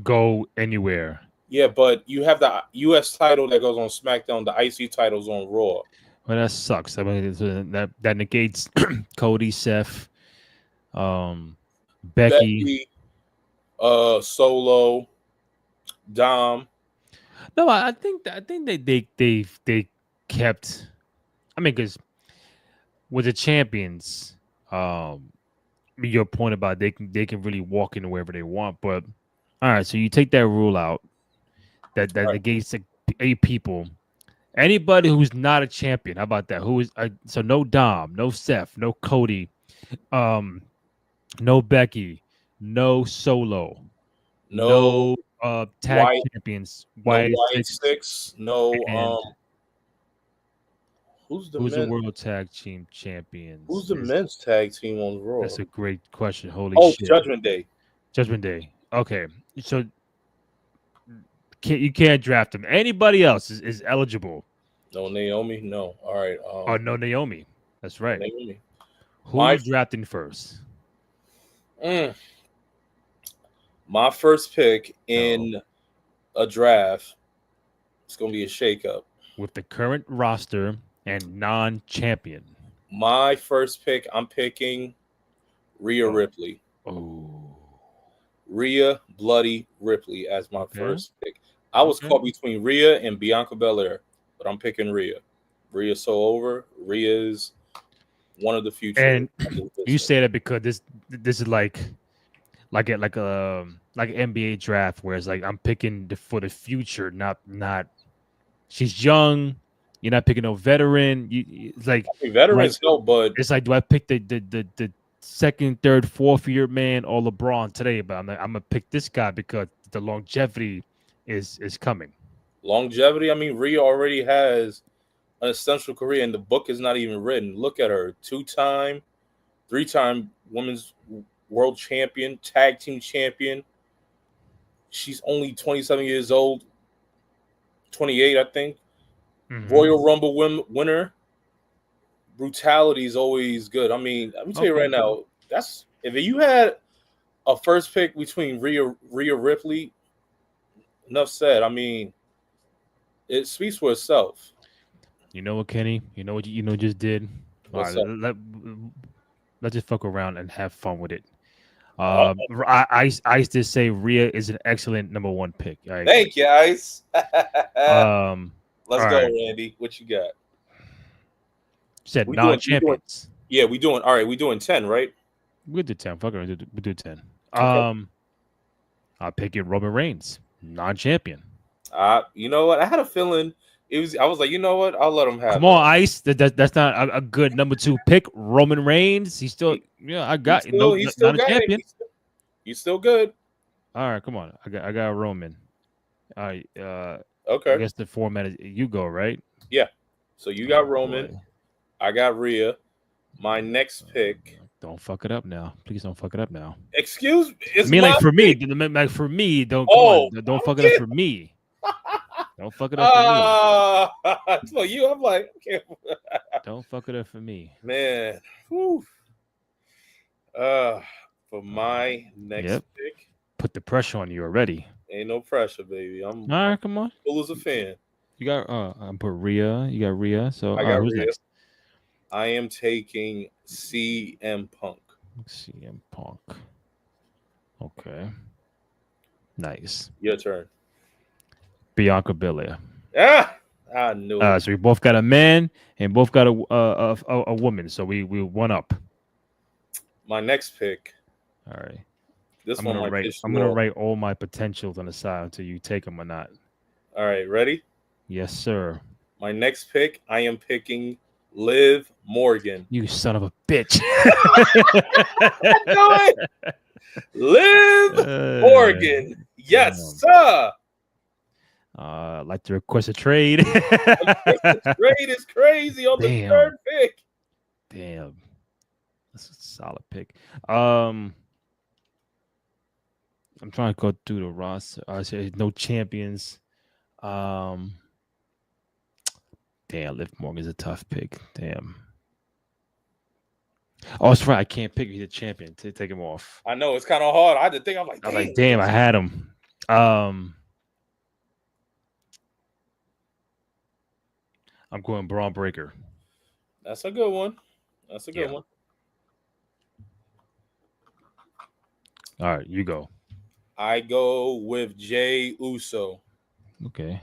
Go anywhere. Yeah, but you have the U.S. title that goes on SmackDown. The IC titles on Raw. Well, that sucks. I mean, that negates Cody, Seth, um, Becky. Becky, Solo, Dom. No, I think they kept. I mean, because with the champions, your point about they can really walk in wherever they want. But all right, so you take that rule out that Right. negates like, 8 people. Anybody who's not a champion, how about that? Who is so no Dom, no Seth, no Cody, um, no Becky, no Solo, No no tag white, champions, no Wyatt white Six, six. No and who's the who's the men? world tag team Who's champions? the Is men's tag team on Raw? That's a great question. Holy Oh, shit. Judgment Day. Judgment Day. Okay. So you can't draft them. Anybody else is eligible. No Naomi. No. All right. Oh no, Naomi. That's No right. Naomi. Who My you drafting first? mm, my first pick Oh. in a draft. It's gonna be a shakeup. With the current roster and non-champion. My first pick. I'm picking Rhea Oh. Ripley. Oh. Rhea Bloody Ripley as my Okay. first pick. I was Okay. caught between Rhea and Bianca Belair, but I'm picking Rhea. Rhea's so over. Rhea is one of the future And of this you business. say that because this is like an NBA draft where it's like I'm picking for the future, not she's young. You're not picking no veteran. It's like I mean, do I veterans help, but it's like do I pick the second, third, fourth year man or LeBron today? But I'm gonna pick this guy because the longevity is coming. longevity. I mean, Rhea already has an essential career, and the book is not even written. Look at her: two-time, three-time women's world champion, tag team champion. She's only 27 years old, 28, I think. Hmm. Royal Rumble winner. Brutality is always good. I mean, let me tell you Okay. right now, that's if you had a first pick between Rhea Ripley, enough said. I mean, it speaks for itself. You know what, Kenny? You know what you just did. All right, What's up? let's just fuck around and have fun with it. Uh, Ice did say Rhea is an excellent number one pick. I agree. thank you, Ice. All Let's go, right. Randy. What you got? Said We doing. non-champions. Yeah, we doing. All right, we doing 10, right? We do 10. Fuck it, we do 10. Okay. I'll pick it Roman Reigns, non-champion. You know what? I had a feeling it was. I was like, you know what? I'll let him have Come it. on, Ice. That's not a good number 2 pick. Roman Reigns. He's still I got He still not a got it. champion. He's still good. All right, come on. I got Roman. All right. I Okay. guess the format is you go, right? Yeah. So you got Oh Roman. boy. I got Rhea. My next pick. Don't fuck it up now. Please don't fuck it up now. Excuse me. I It's mean, my like for me, pick. like for me, don't come Oh, on. Don't I'm fuck it up kidding. for me. Don't fuck it up for me. So you, I'm like, okay, Don't fuck it up for me. man. Whew. Uh, for Uh, my next yep. pick, Put the pressure on you already. ain't no pressure, baby. All I'm right, come on. full as a fan. You got I put Rhea. You got Rhea. So I got who's Rhea. next? I am taking CM Punk. CM Punk. Okay. Nice. Your turn. Bianca Belair. Ah, I knew it. So we both got a man and both got a woman. So we one up. My next pick. All right. This one might piss I'm you gonna off. write all my potentials on the side until you take them or not. All right, ready? Yes, sir. My next pick. I am picking Liv Morgan. You son of a bitch. I knew it. Liv uh, Morgan. Yes, damn. sir. I'd like to request a trade. This trade is crazy on the Damn. third pick. Damn. That's a solid pick. Um, I'm trying to go through the roster. I say no champions. Um, damn, Liv Morgan's a tough pick. Damn. Oh, that's right. I can't pick. He's a champion. Take him off. I know it's kind of hard. I had to think. I'm like, I was like, dang. damn, I had him. I'm going Braun Breaker. That's a good one. That's a good Yeah. one. All right, you go. I go with Jay Uso. Okay.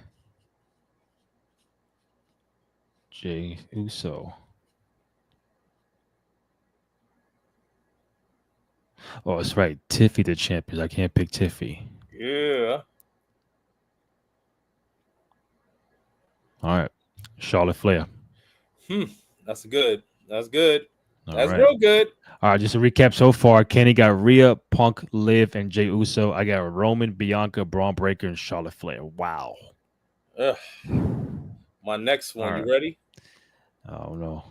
Jay Uso. Oh, that's right. Tiffy the champions. I can't pick Tiffy. Yeah. All right. Charlotte Flair. Hmm. That's good. That's good. All That's right. real good. All right, just to recap so far, Kenny got Rhea, Punk, Liv, and Jay Uso. I got Roman, Bianca, Braun Breaker, and Charlotte Flair. Wow. Ugh. My next All one. You right. ready? Oh no.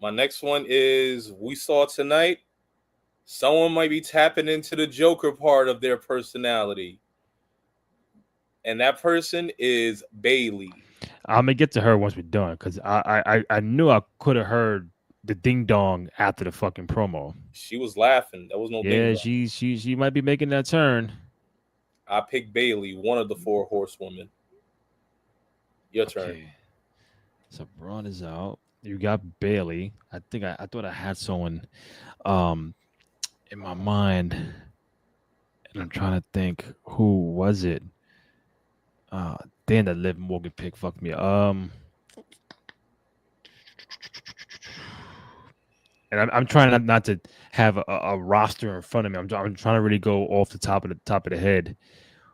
My next one is we saw tonight. Someone might be tapping into the Joker part of their personality. And that person is Bailey. I'm gonna get to her once we're done because I knew I could have heard the ding dong after the fucking promo. She was laughing. That was no ding Yeah, dong. she might be making that turn. I picked Bailey, one of the four horsewomen. Your turn. Okay. So Braun is out. You got Bailey. I thought I had someone um in my mind, and I'm trying to think who was it. Damn, that Liv Morgan pick fucked me. And I'm trying not to have a roster in front of me. I'm trying to really go off the top of the head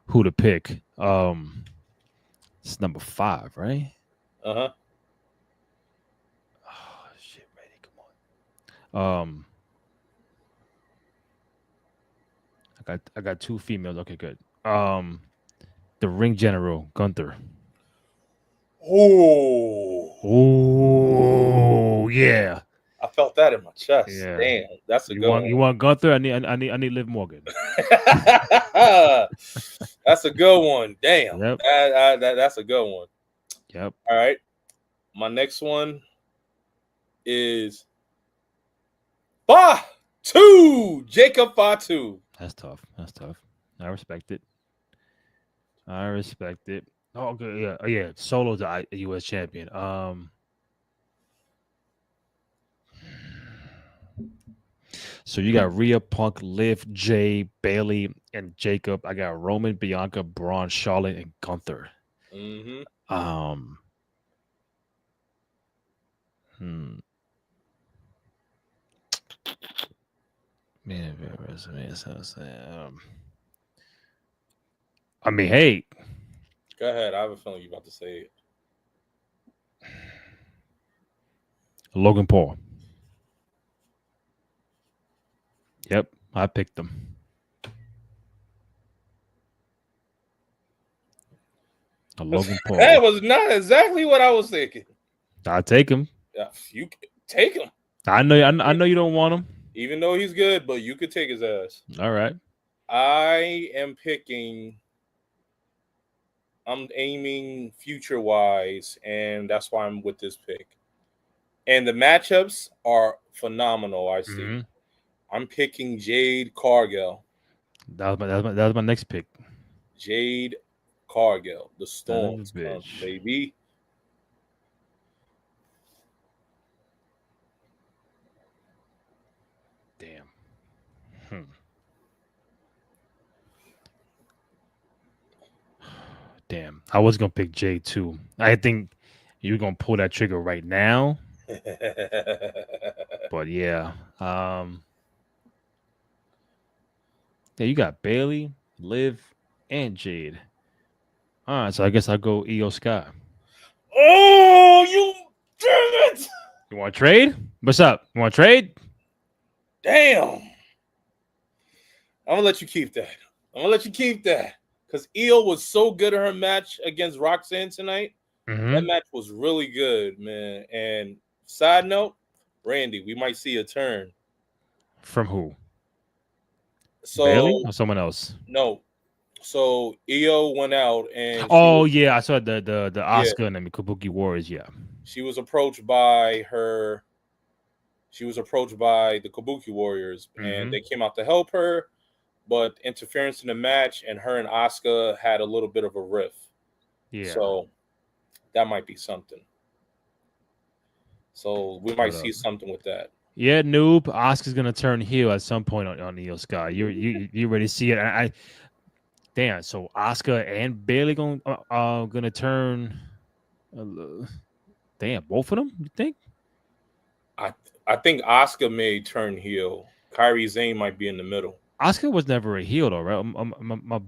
who to pick. It's number 5, right? Uh-huh. Oh shit, ready? Come on. I got 2 females. Okay, good. The ring general Gunther. Oh. Oh yeah, I felt that in my chest. yeah. Damn, that's a good You want Gunther? I need Liv Morgan. one. That's a good one. Damn. Yep, That's a good one. yep. All right. My next one is Fatu. Jacob Fatu. That's tough. That's tough. I respect it. I respect it. Oh, okay, yeah, oh, yeah. Solo's a U.S. champion. So you got Rhea, Punk, Liv, Jay, Bailey, and Jacob. I got Roman, Bianca, Braun, Charlotte, and Gunther. Mm-hmm. Um, hmm. Man, I mean, hey, Go ahead. I have a feeling you're about to say it. Logan Paul. Yep, I picked them. Logan That Paul. was not exactly what I was thinking. I'll take him. Yeah, you take him, I know you don't want him. even though he's good, but you could take his ass. All right. I am picking. I'm aiming future wise, and that's why I'm with this pick. And the matchups are phenomenal. I see. Mm-hmm. I'm picking Jade Cargill. That was my next pick. Jade Cargill. The Son of a Storms come, bitch. baby. Damn. Hmm. Damn. I was gonna pick Jay too. I think you're gonna pull that trigger right now. But yeah. Yeah, you got Bailey, Liv, and Jade. All right, so I guess I'll go Io Sky. Oh, you damn it! You want to trade? What's up? You want to trade? Damn. I'm gonna let you keep that. I'm gonna let you keep that. Because Io was so good at her match against Roxanne tonight. That Mm-hmm. match was really good, man. And side note, Randy, we might see a turn. From who? Bailey So or someone else? no. So Io went out and Oh yeah, I saw the yeah, Oscar and the Kabuki Warriors. Yeah. she was approached by her she was approached by the Kabuki Warriors and Mm-hmm. they came out to help her, but interference in the match and her and Asuka had a little bit of a riff. Yeah. So that might be something. So we might But see something with that. yeah, noob. Oscar's gonna turn heel at some point on Io Sky. You already see it. I damn. So Oscar and Bailey gonna turn. Uh, damn, both of them. You think? I I think Asuka may turn heel. Kyrie Zane might be in the middle. Oscar was never a heel though, right? I'm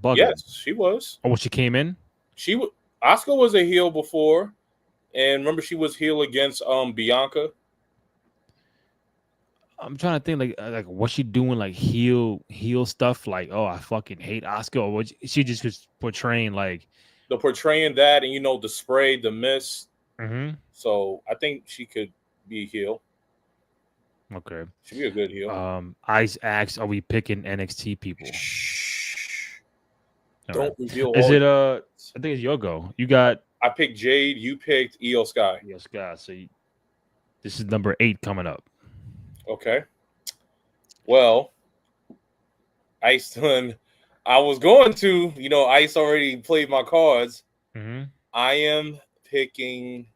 bugging. Yes, she was. Oh, when she came in. She Asuka was a heel before, and remember she was heel against Bianca. I'm trying to think like what's she doing like heel stuff like oh I fucking hate Oscar or was she just was portraying like The portraying that, and the spray, the mist. mm-hmm. So I think she could be a heel. Okay. She'd be a good heel. Ice asks, are we picking NXT people? Shh. All right. Don't reveal Is all. it I think it's your go. You got I picked Jade. You picked Io Sky. yes, guys. This is number 8 coming up. Okay. Well, Ice done. I was going to. Ice already played my cards. Mm-hmm. I am picking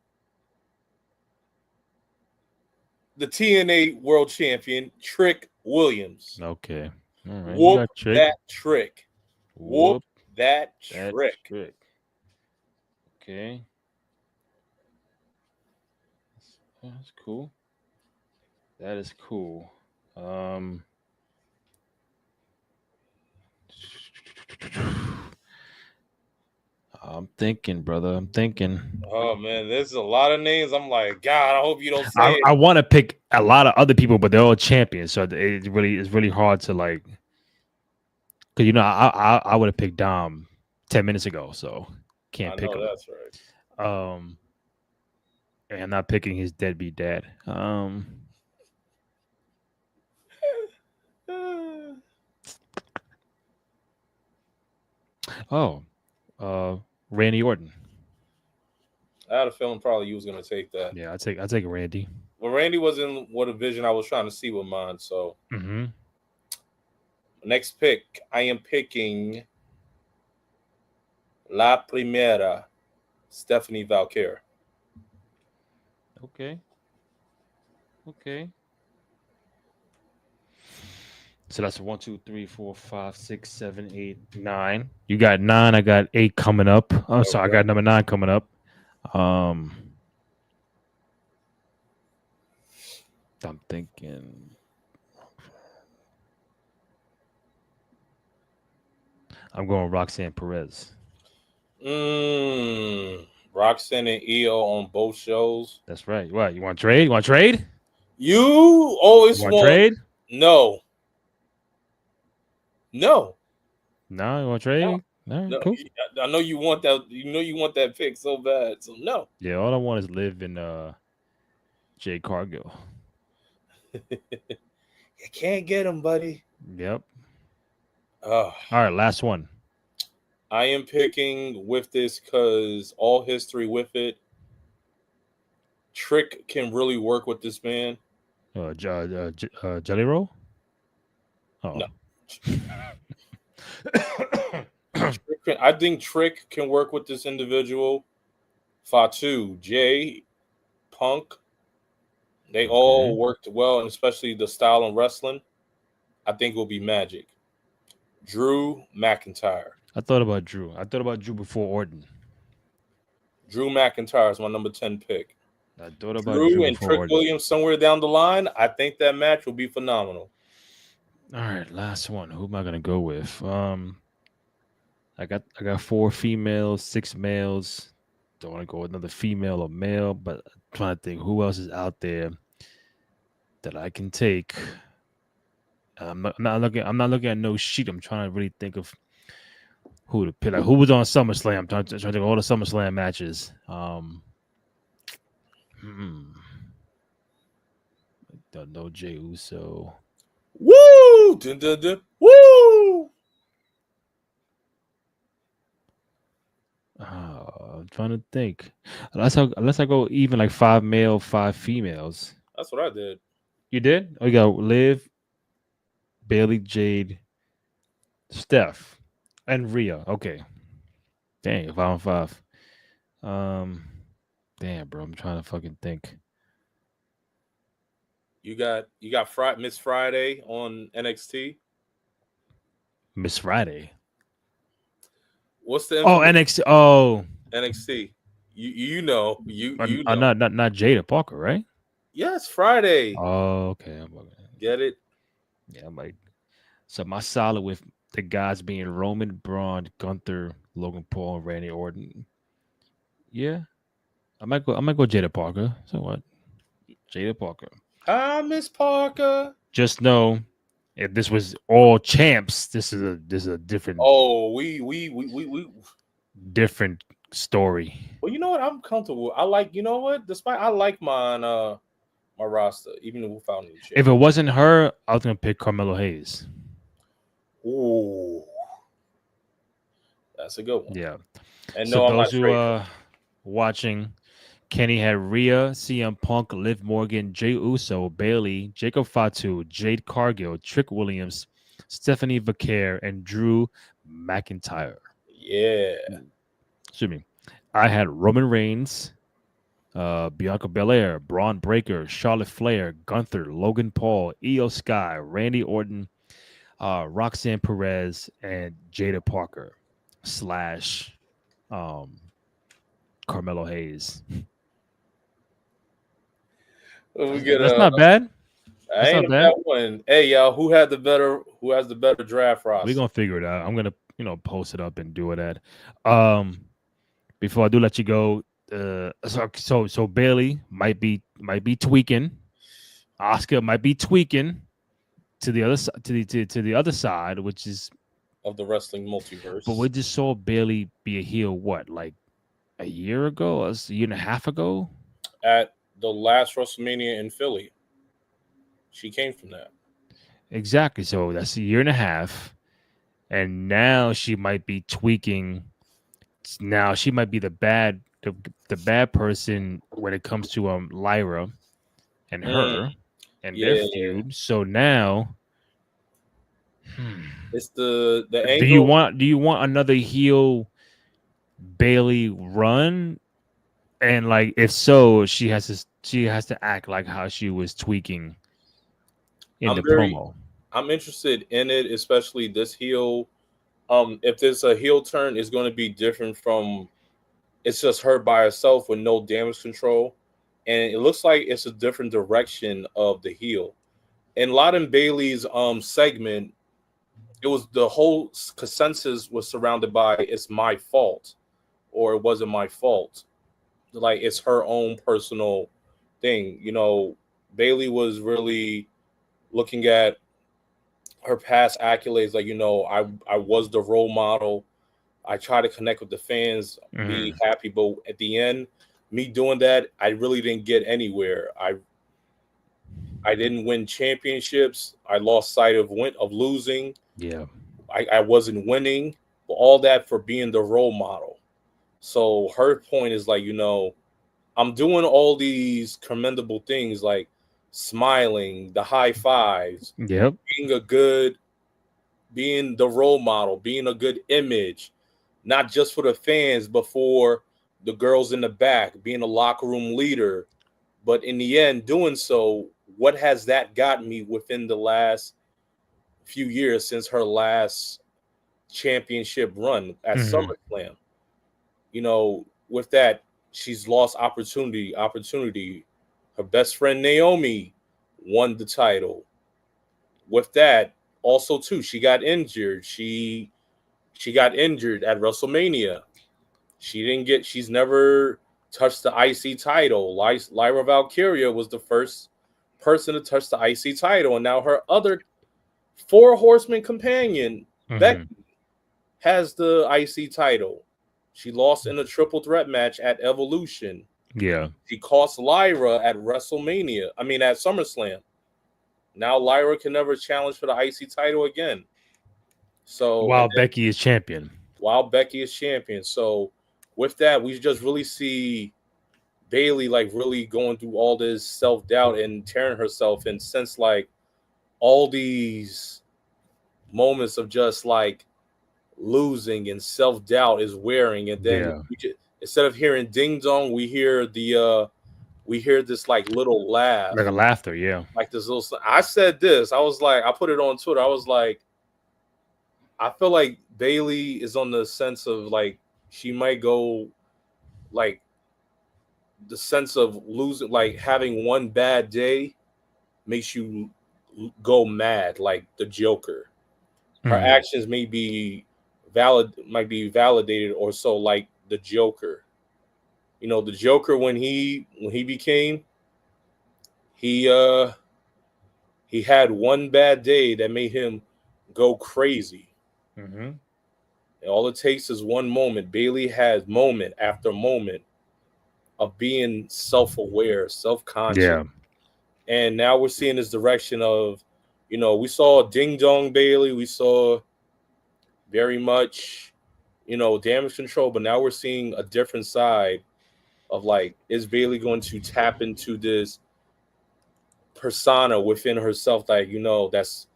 the TNA World Champion, Trick Williams. Okay. All right. You Whoop got Trick. that trick. Whoop Whoop that that trick. Trick. Okay. That's cool. That is cool. I'm thinking, brother. I'm thinking. Oh man, there's a lot of names. I'm like, God, I hope you don't say I it. want to pick a lot of other people, but they're all champions, so it's really hard to like. Because I would have picked Dom 10 minutes ago, so I can't pick know him. that's right. And I'm not picking his deadbeat dad. Oh, Randy Orton. I had a feeling probably you was gonna take that. Yeah, I take Randy. Well, Randy was in what division I was trying to see with mine. So Mm-hmm. next pick, I am picking La Primera, Stephanie Valkyr. Okay. Okay. So that's 1, 2, 3, 4, 5, 6, 7, 8, 9. You got 9. I got 8 coming up. Oh, sorry, I Okay. got number 9 coming up. I'm thinking. I'm going Roxanne Perez. Roxanne and Io on both shows. That's right. What you want to trade? You want to trade? You always You want to want trade? no. No, you want to trade? No. All right, No, cool. I know you want that. You know you want that pick so bad. So no. Yeah, all I want is live in Jade Cargill. You can't get him, buddy. Yep. Uh, All right, last one. I am picking with this because all history with it. Trick can really work with this man. Jelly Roll. Oh, No, I think Trick can work with this individual. Fatu, Jay, Punk, they all okay. worked well, and especially the style and wrestling. I think will be magic. Drew McIntyre. I thought about Drew. I thought about Drew before Orton. Drew McIntyre is my number 10 pick. I thought about Drew Drew and before Trick Orton. Williams somewhere down the line. I think that match will be phenomenal. All right, last one. Who am I gonna go with? I got four females, six males. Don't want to go with another female or male, but I'm trying to think who else is out there that I can take. I'm not looking at no sheet. I'm trying to really think of who to pick. Like who was on SummerSlam. I'm trying to think of all the SummerSlam matches. Hmm, don't know Jay Uso. Woo! Dun, dun, dun. Woo! I'm trying to think. Unless I go even like five male, five females. That's what I did. You did? Oh, you got Liv, Bailey, Jade, Steph, and Rhea. Okay. Dang, 5 on 5. Um, damn, bro. I'm trying to fucking think. You got Miss Friday on NXT. Miss Friday. What's the Oh, infamous NXT. Oh, NXT? You know you know. not Jada Parker, right? Yes, Friday. Oh, okay. Get it? Yeah, I'm like, so my solid with the guys being Roman, Braun, Gunther, Logan Paul, and Randy Orton. Yeah, I might go Jada Parker. So what? Jada Parker. Hi, Miss Parker. Just know if this was all champs, this is a different Oh, we. different story. Well, you know what? I'm comfortable. I like. You know what? Despite I like my roster, even without any If champ. it wasn't her, I was gonna pick Carmelo Hayes. Ooh, that's a good one. Yeah. And So no, I'm those not who trading. are watching, Kenny had Rhea, CM Punk, Liv Morgan, Jay Uso, Bailey, Jacob Fatu, Jade Cargill, Trick Williams, Stephanie Vaquer, and Drew McIntyre. Yeah. Excuse me. I had Roman Reigns, Bianca Belair, Braun Breaker, Charlotte Flair, Gunther, Logan Paul, Io Sky, Randy Orton, Roxanne Perez, and Jada Parker slash um, Carmelo Hayes. We That's, get that's not bad. I That's ain't not a bad. bad one. Hey y'all, who has the better draft We're roster? gonna figure it out. I'm gonna post it up and do it at. Before I do let you go, so Bailey might be tweaking. Oscar might be tweaking to the other side to the other side, which is. Of the wrestling But we multiverse. just saw Bailey be a heel. What, like a year ago, a year and a half ago? At the last WrestleMania in Philly. She came from that. Exactly. So that's a year and a half, and now she might be tweaking. Now she might be the bad person when it comes to Lyra and Mm, her and their yeah. feud. So now, hmm, It's the do you angle. want another heel Bailey run? And like, if so, she has to act like how she was tweaking in I'm the very promo. I'm interested in it, especially this heel. If there's a heel turn, it's going to be different from it's just her by herself with no damage control, and it looks like it's a different direction of the heel. In Loudon Bailey's segment, it was the whole consensus was surrounded by "it's my fault" or "it wasn't my fault." Like it's her own personal thing. Bailey was really looking at her past accolades, like I was the role model I try to connect with the fans, be Hmm. happy, but at the end, me doing that, I really didn't get anywhere. I didn't win championships. I lost sight of losing. Yeah. I wasn't winning. But all that for being the role model. So her point is like, I'm doing all these commendable things like smiling, the high fives, Yep. being a good, being the role model, being a good image, not just for the fans, but for the girls in the back, being a locker room leader. But in the end, doing so, what has that got me within the last few years since her last championship run at Hmm. SummerSlam? With that, she's lost opportunity. Her best friend Naomi won the title. With that, also too, she got injured. She got injured at WrestleMania. She's never touched the IC title. Lyra Valkyria was the first person to touch the IC title, and now her other four horseman companion, Hmm. Becky, has the IC title. She lost in a triple threat match at Evolution. Yeah. She cost Lyra at WrestleMania. I mean, at SummerSlam. Now Lyra can never challenge for the IC title again. So, and While then Becky is champion. while Becky is champion. So, with that, we just really see Bailey like really going through all this self doubt and tearing herself. And since like all these moments of just like losing and self doubt is wearing, and then Yeah. instead of hearing ding dong, we hear this like little laugh, Like a laughter. Yeah. like this little. I said this. I was like, I put it on Twitter. I was like, I feel like Bailey is on the sense of like she might go like the sense of losing, like having one bad day makes you go mad, like the Joker. Her Hmm. actions might be validated or so, like the Joker. The Joker when he became he he had one bad day that made him go crazy. Hmm. And all it takes is one moment. Bailey has moment after moment of being self-aware, self-conscious. Yeah. And now we're seeing this direction of, we saw Ding Dong Bailey, we saw very much, damage control, but now we're seeing a different side of like, is Bailey going to tap into this persona within herself, like, that's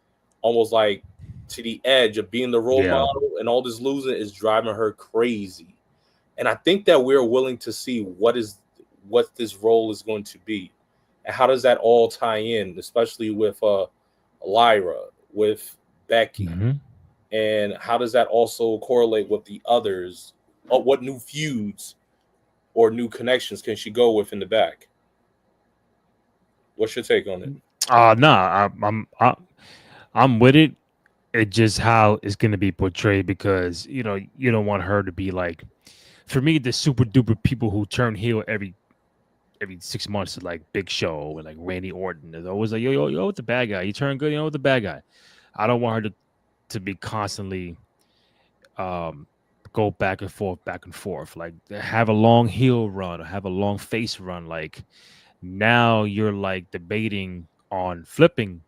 almost like to the edge of being the role Yeah. model, and all this losing is driving her crazy. And I think that we're willing to see what this role is going to be, and how does that all tie in, especially with Lyra, with Becky, Hmm. and how does that also correlate with the others? What new feuds or new connections can she go with in the back? What's your take on it? Nah. I'm with it. It just how it's gonna be portrayed because you don't want her to be like, for me, the super duper people who turn heel every 6 months is like Big Show and like Randy Orton. Is always like, yo, with the bad guy. You turn good, with the bad guy. I don't want her to be constantly um go back and forth. Like have a long heel run or have a long face run. Like now you're like debating on flipping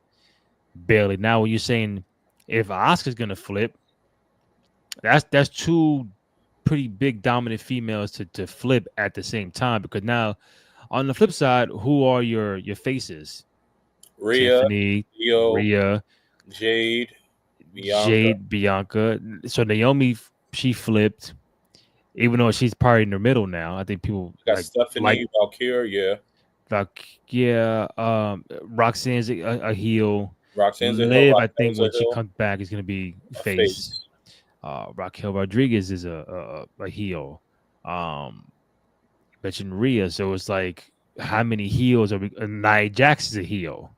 Bailey. Now when you're saying if Oscar's gonna flip, that's two pretty big dominant females to flip at the same time because now on the flip side, who are your faces? Rhea, Tiffany, Io, Rhea, Jade, Bianca. Jade, Bianca. So Naomi, she flipped, even though she's probably in the middle now. I think people You got like Stephanie, Valkyria, yeah. Yeah, Roxanne's a heel. Roxanne's a hill. Liv, I think Roxanne's a when she hill. comes back is gonna be A face. face. Raquel Rodriguez is a heel. Um, mentioned Rhea, so it's like how many heels are we? Nia Jax is a heel.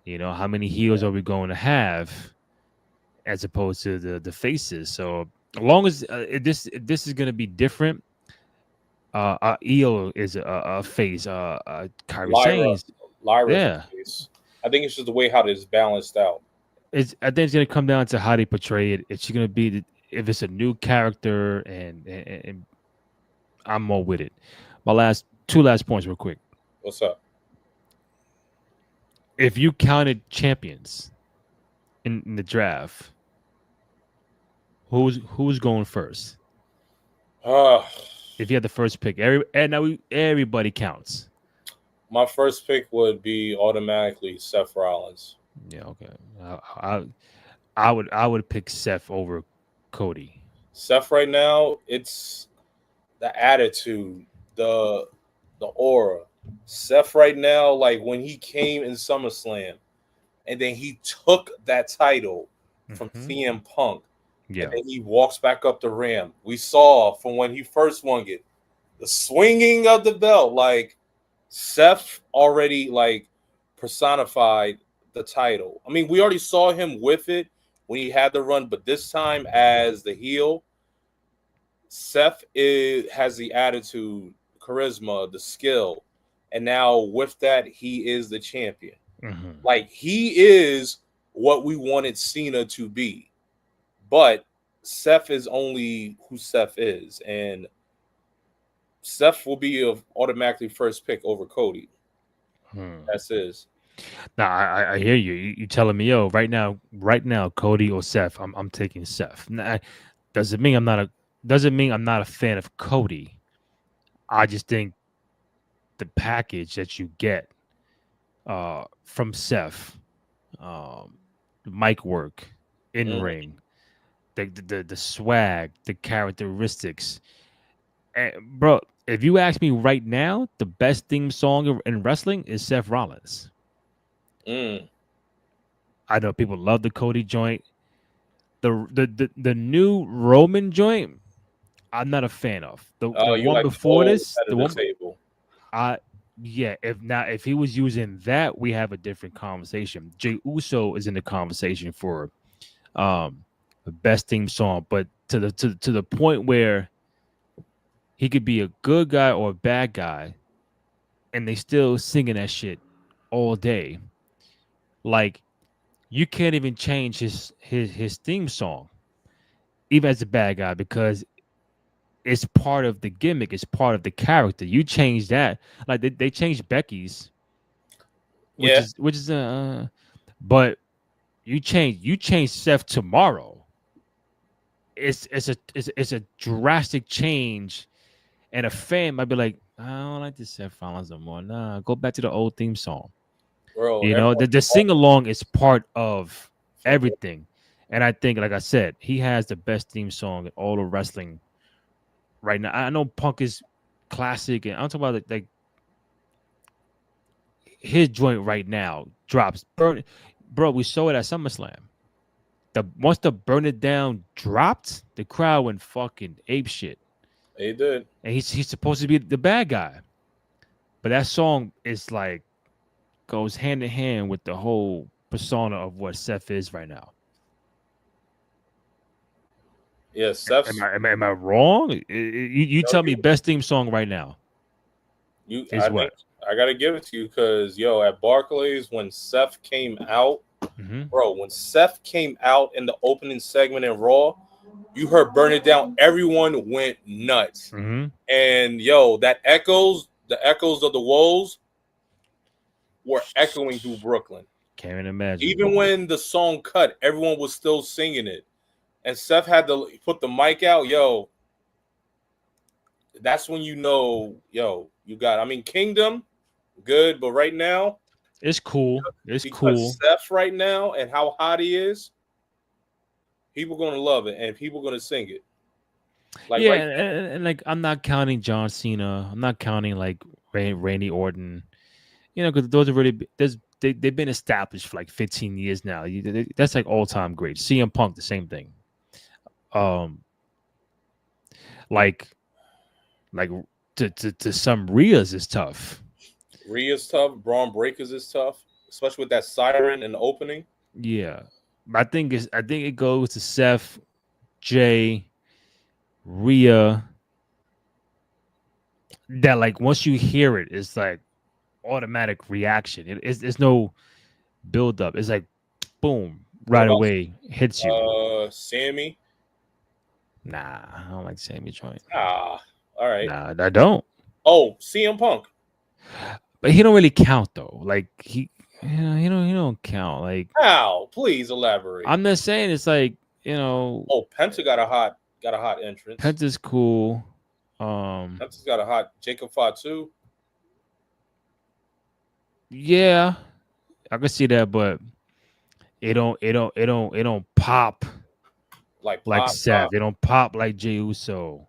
How many heels are we going to have as opposed to the faces? So as long as this is going to be different, Io is a face. Kyrie Lyra. Sane's, Lyra's a yeah. face. I think it's just the way how this balanced out. I think it's going to come down to how they portray it. It's going to be. if it's a new character and I'm more with it. My last points real quick. What's up? If you counted champions in the draft, who's going first? Uh, If you had the first pick, everybody counts. my first pick would be automatically Seth Rollins. Yeah, okay. I would pick Seth over Cody. Seth right now, it's the attitude, the the aura. Seth right now, like when he came in SummerSlam, and then he took that title from Hmm. CM Punk, and Yeah. then he walks back up the ramp. We saw from when he first won it, the swinging of the belt, like Seth already like personified the title. I mean, we already saw him with it when he had the run, but this time as the heel, has the attitude, charisma, the skill, and now with that, he is the champion. Hmm. Like he is what we wanted Cena to be, but Seth is only who Seth is, and Seth will be of automatically first pick over Cody. Hmm. That's his. Now I hear you. You telling me, yo, right now, Cody or Seth? I'm taking Seth. Nah, doesn't mean I'm not a doesn't mean I'm not a fan of Cody. I just think the package that you get from Seth, um, the mic work, in Mhm. ring, the swag, the characteristics. Bro, if you ask me right now, the best theme song in wrestling is Seth Rollins. Mm. I know people love the Cody joint. The new Roman joint, I'm not a fan of. The Oh, you one like the before old this, head the of the one table. I yeah, if he was using that, we have a different conversation. Jay Uso is in the conversation for the best theme song, but to the point where he could be a good guy or a bad guy, and they still singing that shit all day. Like you can't even change his theme song, even as a bad guy, because it's part of the gimmick, it's part of the character. You change that, like they changed Becky's, which Yeah, is but you change Seth tomorrow. It's a drastic change, and a fan might be like, I don't like this Seth Rollins no more. Nah, go back to the old theme song. bro. You know, Everyone the sing talking along is part of from the everything, and I think, like I said, he has the best theme song in all of wrestling right now. I know Punk is classic, and I'm talking about like his joint right now drops. Bro, we saw it at SummerSlam. Once the burn it down dropped, the crowd went fucking ape shit. He did. And he's supposed to be the bad guy. But that song is like goes hand in hand with the whole persona of what Seth is right now. Yeah, Am Seth's. I am I, am I wrong? You No, tell me best theme song right now I is think what? I gotta give it to you because yo, at Barclays when Seth came out, Hmm. bro, when Seth came out in the opening segment in Raw, you heard "Burn It Down." Everyone went nuts, Hmm. and yo, the echoes of the woes were echoing through Brooklyn. Can't even imagine. Even when the song cut, everyone was still singing it, and Seth had to put the mic out. Yo, that's when you know, yo, you got. I mean, Kingdom, good, but right now, It's cool. It's because cool. Seth right now and how hot he is, people gonna love it and people gonna sing it. Like Yeah, right and like I'm not counting John Cena. I'm not counting like Randy Orton. Because those are really they've been established for like 15 years now. That's like all time great. CM Punk, the same thing. Um, like like to some Rias is tough. Rhea's tough, Braun Breakers is tough, especially with that siren in the opening. Yeah, but I think it goes to Seth, Jay, Rhea. That like once you hear it, it's like automatic reaction. It's no build up. It's like boom, What right about away hits you. Sammy? Nah, I don't like Sammy joint. Ah, all right. Nah, I don't. Oh, CM Punk. But he don't really count though. Like he don't count. Like How? Please elaborate. I'm not saying it's like Oh, Penta got a hot entrance. Penta's cool. Um, Penta's got a hot Jacob Fatu. yeah, I can see that, but it don't pop Like like pop, Seth. pop. It don't pop like Jey Uso.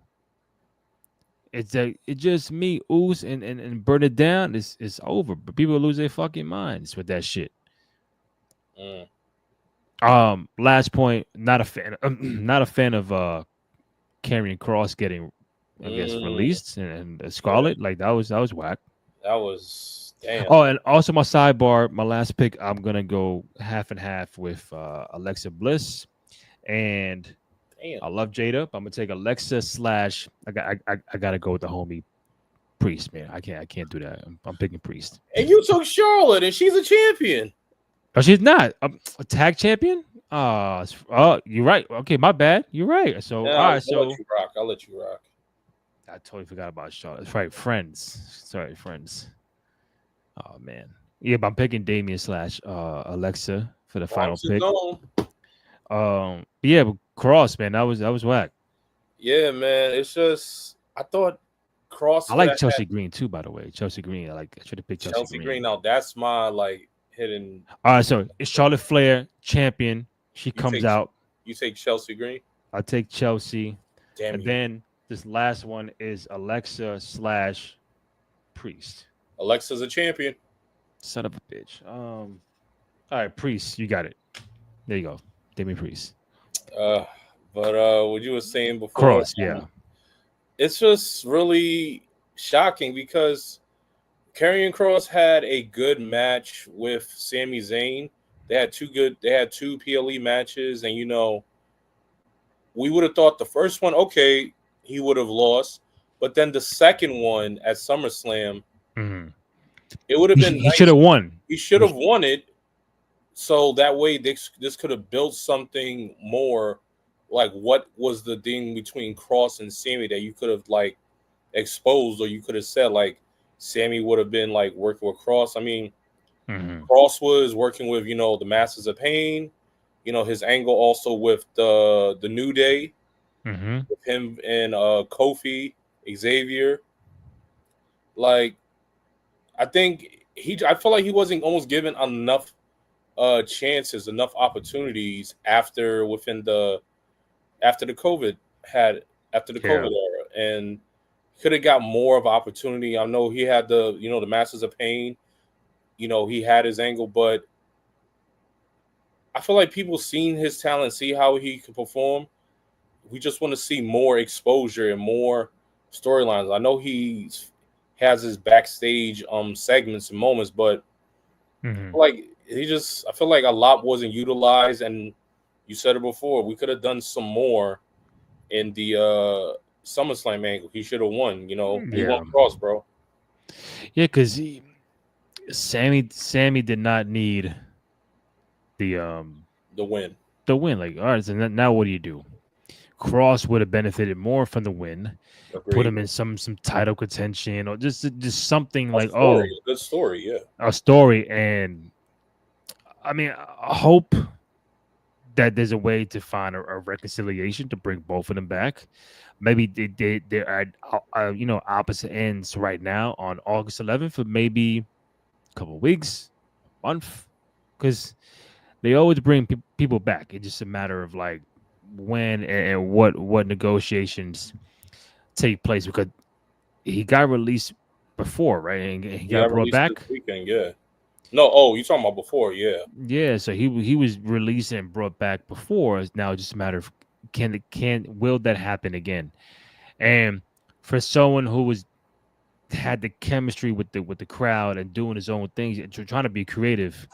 It's just me, Uso, and burn it down. It's over. But people lose their fucking minds with that shit. Mm, Last point. Not a fan. Not a fan of Karrion Cross getting, I guess, mm, released and yeah, Scarlet. Like that was whack. that was damn. Oh, and also my sidebar, my last pick. I'm gonna go half and half with Alexa Bliss, and Damn. I love Jada. But I'm gonna take Alexa slash. I gotta go with the homie Priest, man. I can't do that. I'm picking Priest. And you took Charlotte, and she's a champion. Oh, she's not a tag champion. Oh, you're right. Okay, my bad. You're right. So, Yeah, all right. I'll let So, you rock. I'll let you rock. I totally forgot about Charlotte. That's right, friends. Sorry, friends. Oh man. Yeah, but I'm picking Damien slash Alexa for the final Bronx is pick. on. Yeah, but Cross, man, that was whack. Yeah, man. It's just I thought Cross I could like have had Chelsea Green too, by the way. Chelsea Green. I should have picked Chelsea Chelsea Green. Green. Now that's my like hidden. All right, so it's Charlotte Flair champion. She You comes take out. you take Chelsea Green. I take Chelsea, Damn and you, then this last one is Alexa slash Priest. Alexa's a champion. Son of a bitch. All right, Priest, you got it. There you go, Damien Priest. Uh, but what you were saying before, Cross, yeah. it's just really shocking because Karrion Cross had a good match with Sami Zayn. They had two PLE matches, and we would have thought the first one, okay, he would have lost, but then the second one at SummerSlam, Hmm. it would have been He should nice. have won. He should have won it, so that way this could have built something more. Like, what was the thing between Cross and Sammy that you could have like exposed, or you could have said like Sammy would have been like working with Cross. I mean, Hmm. Cross was working with the Masters of Pain. His angle also with the New Day, Hmm. with him and Kofi, Xavier. Like, I feel like he wasn't almost given enough chances, enough opportunities after the COVID had after the Yeah. COVID era, and could have got more of opportunity. I know he had the Masters of Pain. He had his angle, but I feel like people seen his talent, see how he could perform. We just want to see more exposure and more storylines. I know he has his backstage segments and moments, but Hmm. like I feel like a lot wasn't utilized, and you said it before. We could have done some more in the SummerSlam angle. He should have won. He won Yeah. Cross, bro. Yeah, because Sammy did not need the um The win. the win. Like, all right, so now what do you do? Cross would have benefited more from the win. Put Agreed. him in some title contention or just something A like, story, oh, a good story. Yeah. a story. And I mean, I hope that there's a way to find a reconciliation to bring both of them back. Maybe they're at opposite ends right now on August 11th for maybe a couple of weeks, a month, because they always bring people back. It's just a matter of like when and what negotiations take place because he got released before, right? And he He got got brought released this back. weekend. Yeah. No. Oh, you talking about before? Yeah. Yeah, so he was released and brought back before. It's now just a matter of can will that happen again? And for someone who was had the chemistry with the crowd and doing his own things and trying to be creative,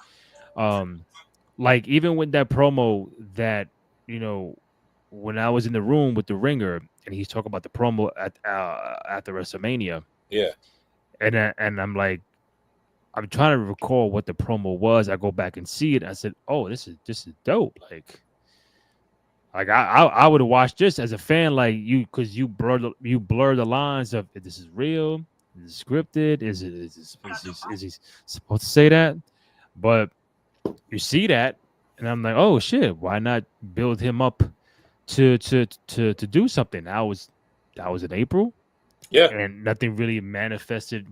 um, like even with that promo that you know when I was in the room with the ringer and he's talking about the promo at the WrestleMania, Yeah. and I'm like I'm trying to recall what the promo was. I go back and see it. I said, "Oh, this is dope." Like Like I would have watched this as a fan, like you, because you blur the lines of if this is real, is it scripted, is he supposed to say that? But you see that, and I'm like, oh shit, why not build him up to do something? That was in April, Yeah, and nothing really manifested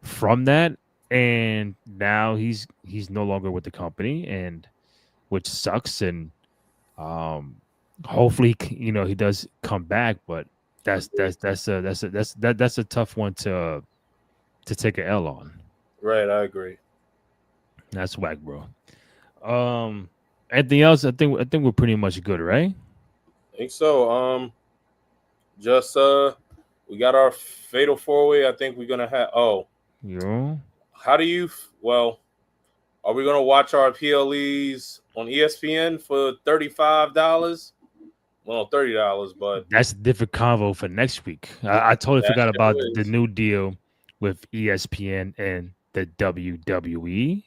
from that, and now he's no longer with the company, and which sucks, and um, hopefully, he does come back, but agreed. that's a tough one to take a L on. Right, I agree. That's whack, bro. Um, anything else? I think we're pretty much good, right? I think so. Just we got our fatal four way. I think we're gonna have. Oh, You how do you? Well, are we gonna watch our PLEs on ESPN for $35? Well, $30, but That's a different convo for next week. I totally that forgot about sure the is. new deal with ESPN and the WWE.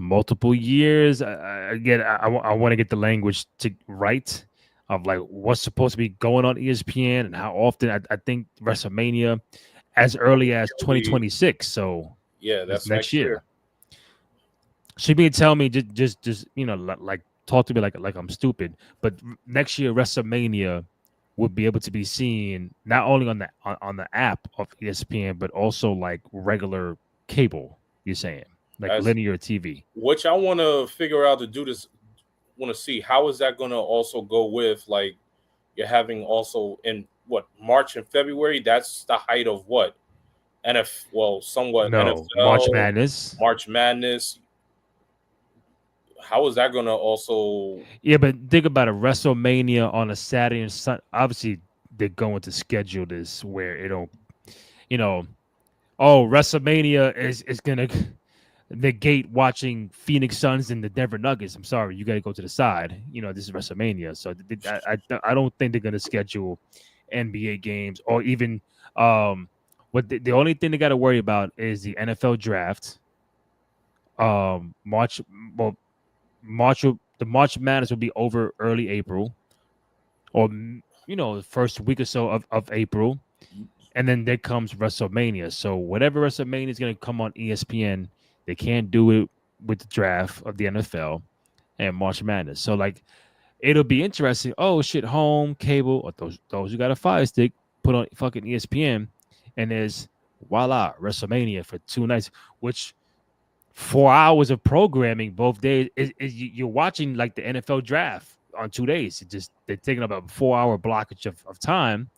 Multiple years. Again, I want to get the language to right of like what's supposed to be going on ESPN and how often. I think WrestleMania as early as I believe, 2026. So yeah, that's that's next next year. year. She be tell me just like talk to me like I'm stupid. But next year WrestleMania would be able to be seen not only on the app of ESPN but also like regular cable. You're saying like As linear TV. which I want to figure out to do this. Want to see how is that going to also go with like you're having also in what March and February. That's the height of what well, somewhat No, March NFL, Madness. March Madness. How is that going to also? Yeah, but think about it. WrestleMania on a Saturday and Sun. Obviously, they're going to schedule this where it'll, you know, oh, WrestleMania is gonna negate watching Phoenix Suns and the Denver Nuggets. I'm sorry, you got to go to the side. This is WrestleMania, so I don't think they're gonna schedule NBA games or even what the only thing they got to worry about is the NFL draft. March, well, the March Madness will be over early April, or the first week or so of April, and then there comes WrestleMania. So whatever WrestleMania is going to come on ESPN, they can't do it with the draft of the NFL and March Madness. So like it'll be interesting. Oh shit, home cable or those who got a Fire Stick put on fucking ESPN, and there's voila WrestleMania for 2 nights, which 4 hours of programming both days you're watching like the NFL draft on 2 days. They're taking up a 4 hour blockage of time,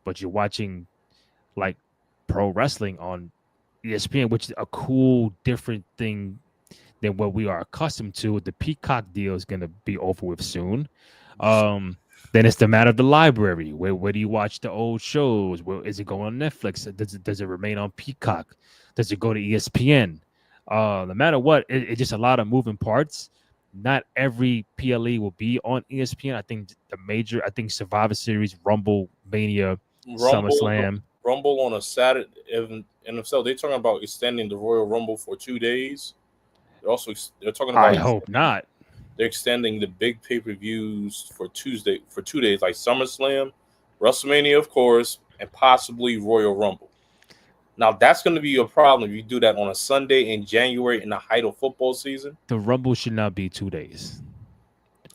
but you're watching like pro wrestling on ESPN, which is a cool, different thing than what we are accustomed to. The Peacock deal is going to be over with soon. Then it's the matter of the library. Where do you watch the old shows? Where is it going on Netflix? Does it remain on Peacock? Does it go to ESPN? No matter what, it's just a lot of moving parts. Not every PLE will be on ESPN. I think I think Survivor Series, Rumble, Mania, Rumble, SummerSlam. Rumble on a Saturday, and so they're talking about extending the Royal Rumble for 2 days. They're talking I about hope not. they're extending the big pay per views for Tuesday for 2 days, like SummerSlam, WrestleMania, of course, and possibly Royal Rumble. Now that's going to be a problem if you do that on a Sunday in January in the height of football season. The Rumble should not be 2 days.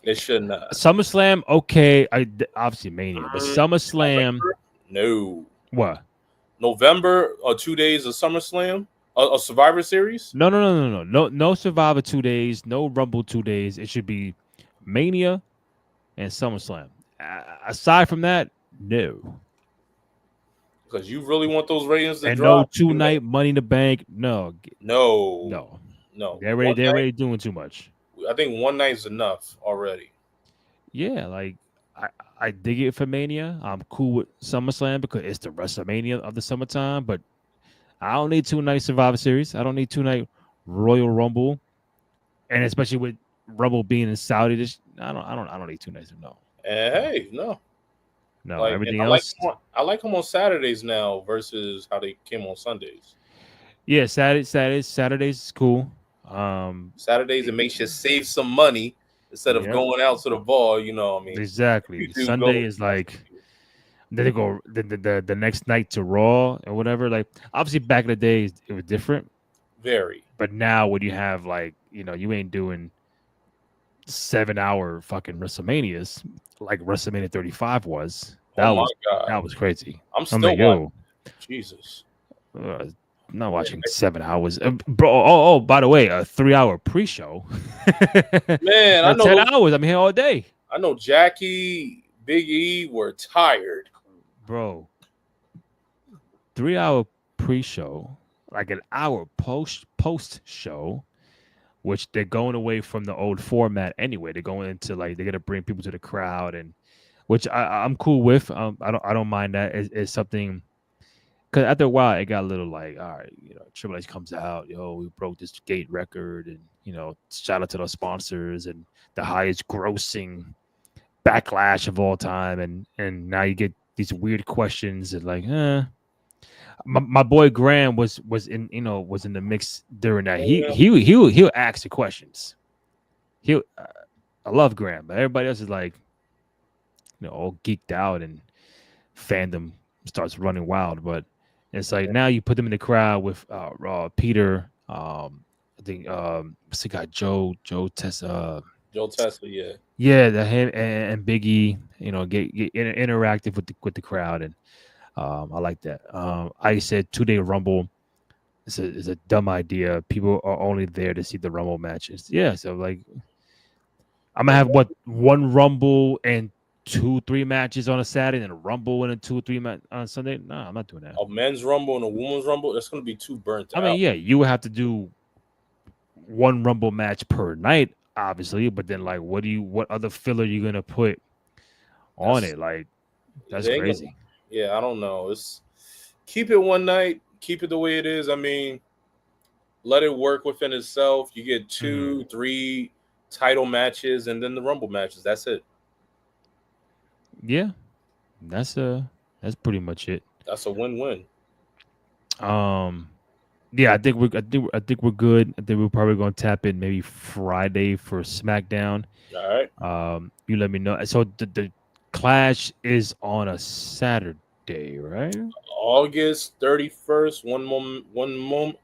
It should not. SummerSlam, okay. Obviously Mania, but SummerSlam, November? No. what? November or 2 days of SummerSlam, a Survivor Series. No Survivor 2 days, no Rumble 2 days. It should be Mania and SummerSlam. Aside from that, no. Because you really want those ratings to And no drop. two night Money in the Bank. No, No, no. no. They're already One they're night. already doing too much. I think one night is enough already. Yeah, like I, I dig it for Mania. I'm cool with SummerSlam because it's the WrestleMania of the summertime. But I don't need 2 night Survivor Series. I don't need 2 night Royal Rumble, and especially with Rumble being in Saudi. I don't need 2 nights. No, And no, hey, no, no. like, and Everything else, I like them on Saturdays now versus how they came on Sundays. yeah. Saturdays is cool. Saturdays it makes you save some money instead of Yep. going out to the bar. You know, I mean, you Exactly. do Sunday go. is like then they go the next night to Raw or whatever. Like obviously back in the days it was different, Very. but now when you have like you ain't doing 7 hour fucking WrestleManias like WrestleMania 35 was. Oh That my was God, that was crazy. I'm I'm still like, watching. yo, Jesus. I'm not Yeah. watching 7 hours, bro. Oh, by the way, a 3 hour pre-show. Man, I For know 10 hours, I'm here all day, I know Jackie, Big E were tired. bro. 3 hour pre-show, like an hour post show, which they're going away from the old format anyway. They're going into like they're gonna bring people to the crowd, and which I'm cool with. I don't mind that. It's something because after a while it got a little like, all right, Triple H comes out, yo, we broke this gate record, and shout out to those sponsors and the highest grossing backlash of all time, and now you get these weird questions and like, my boy Graham was in the mix during that. Yeah. He'll ask the questions. He'll I love Graham, but everybody else is like all geeked out and fandom starts running wild. But it's like now you put them in the crowd with Peter. I think what's the guy Joe Tessa. Joe Tesla, yeah. Yeah, the him and Biggie. Get interactive with the crowd, and I like that. I said 2 day Rumble is a dumb idea. People are only there to see the Rumble matches. Yeah, so like I'm gonna And have what one Rumble and 2-3 matches on a Saturday, and a Rumble and a 2 or 3 on Sunday. No, I'm not doing that. a men's rumble and a women's rumble, that's gonna be too burnt I mean, out. yeah, you would have to do one Rumble match per night, obviously, but then like, what other filler you gonna put on That's it? Like, that's they ain't gonna, crazy. yeah, I don't know. It's keep it one night, keep it the way it is. I mean, let it work within itself. You get Mhm. 2, 3 title matches and then the rumble matches. That's it. Yeah, that's pretty much it. That's a win-win. Um, yeah, I think we're good. I think we're probably gonna tap in maybe Friday for SmackDown. All right. You let me know. So the clash is on a Saturday, right? August 31st, one moment.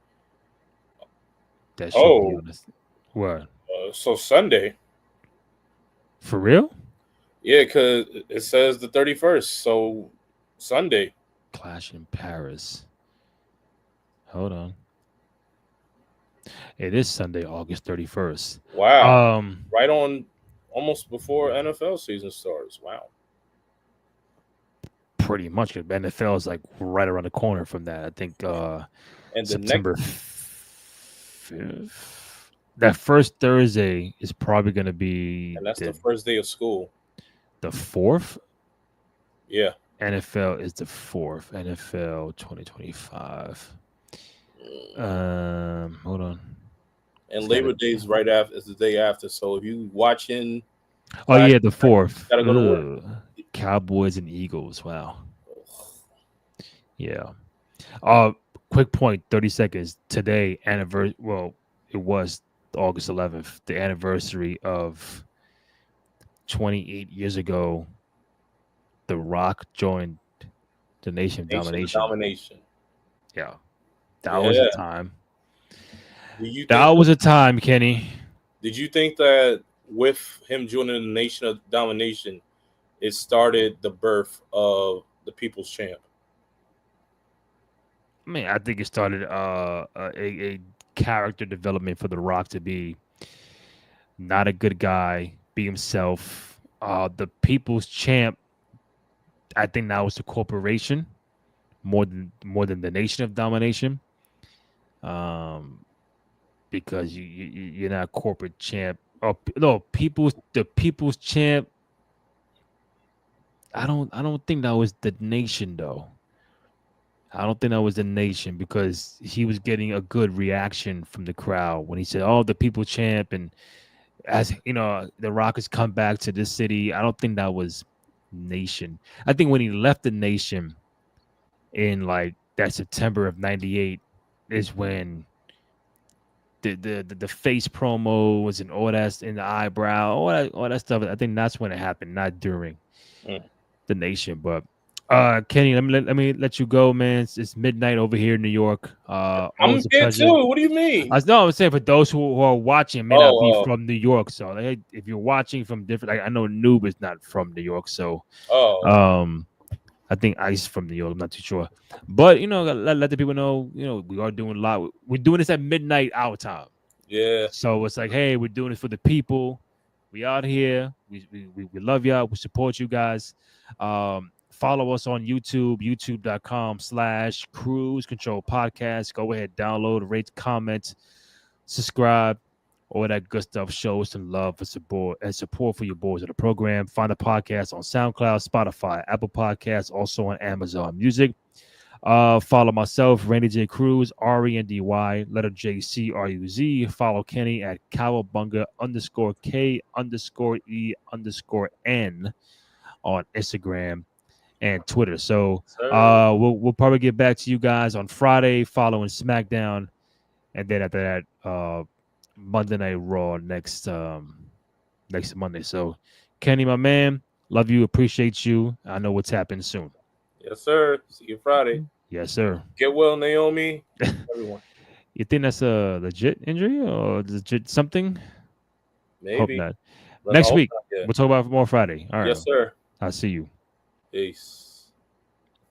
That should be Oh, on this. What so Sunday. for real? Yeah, because it says the 31st. So Sunday. Clash in Paris. Hold on. It is Sunday, August 31st. Wow. Um, Right on almost before NFL season starts. Wow. Pretty much. 'Cause NFL is like right around the corner from that. I think And the next, September 5th. That first Thursday is probably going to be and that's the the first day of school. the 4th. Yeah. NFL is the 4th. NFL 2025. Hold on. And It's got Labor to. Day is right after, is the day after. So if you watching Oh Clash, yeah, the 4th. gotta go to work. Cowboys and Eagles. Wow. Yeah. Uh, quick point. 30 seconds. Today, anniversary. Well, it was August 11th, the anniversary of 28 years ago. The Rock joined the Nation of Nation of Domination. Domination. Yeah, that was a Yeah. time. Do you That think was a time, Kenny. did you think that with him joining the Nation of Domination, it started the birth of the People's Champ? I mean, I think it started a character development for The Rock to be not a good guy, be himself. The People's Champ. I think now was the corporation more than the Nation of Domination. Um, because you're not corporate champ. Oh no, the people's champ. I don't think that was the Nation though. I don't think that was the Nation because he was getting a good reaction from the crowd when he said, "Oh, the people champ," and as the Rockets come back to this city. I don't think that was Nation. I think when he left the Nation in like that September of '98 is when the face promos and all that in the eyebrow, all that stuff. I think that's when it happened, not during Mm. the nation. But Kenny, let me let you go, man. It's midnight over here in New York. I'm Always a here pleasure. too. What do you mean? I know I'm saying for those who are watching may not be Oh, from New York. So like, if you're watching from different, like I know Noob is not from New York, so oh, um I think Ice from New York. I'm not too sure, but let the people know. We are doing a lot. We're doing this at midnight our time. yeah. So it's like, hey, we're doing it for the people. We out here. We love y'all. We support you guys. Follow us on YouTube, youtube.com/Cruise Control Podcast. Go ahead, download, rate, comment, subscribe, all that good stuff. Show us some love and support for your boys of the program. Find the podcast on SoundCloud, Spotify, Apple Podcasts, also on Amazon Music. Follow myself, Randy J. Cruz, RENDY, letter JCRUZ. Follow Kenny at Cowabunga_K_E_N on Instagram and Twitter. So Sir. we'll probably get back to you guys on Friday following SmackDown, and then after that, Monday Night Raw next Monday. So Kenny, my man, love you, appreciate you. I know what's happening soon. Yes, sir. See you Friday. Yes, sir. Get well, Naomi. Everyone. You think that's a legit injury or legit something? Hope Maybe. not. But I Next hope week, not. Yeah. we'll talk about more Friday. All right. Yes, sir. I'll see you. Peace.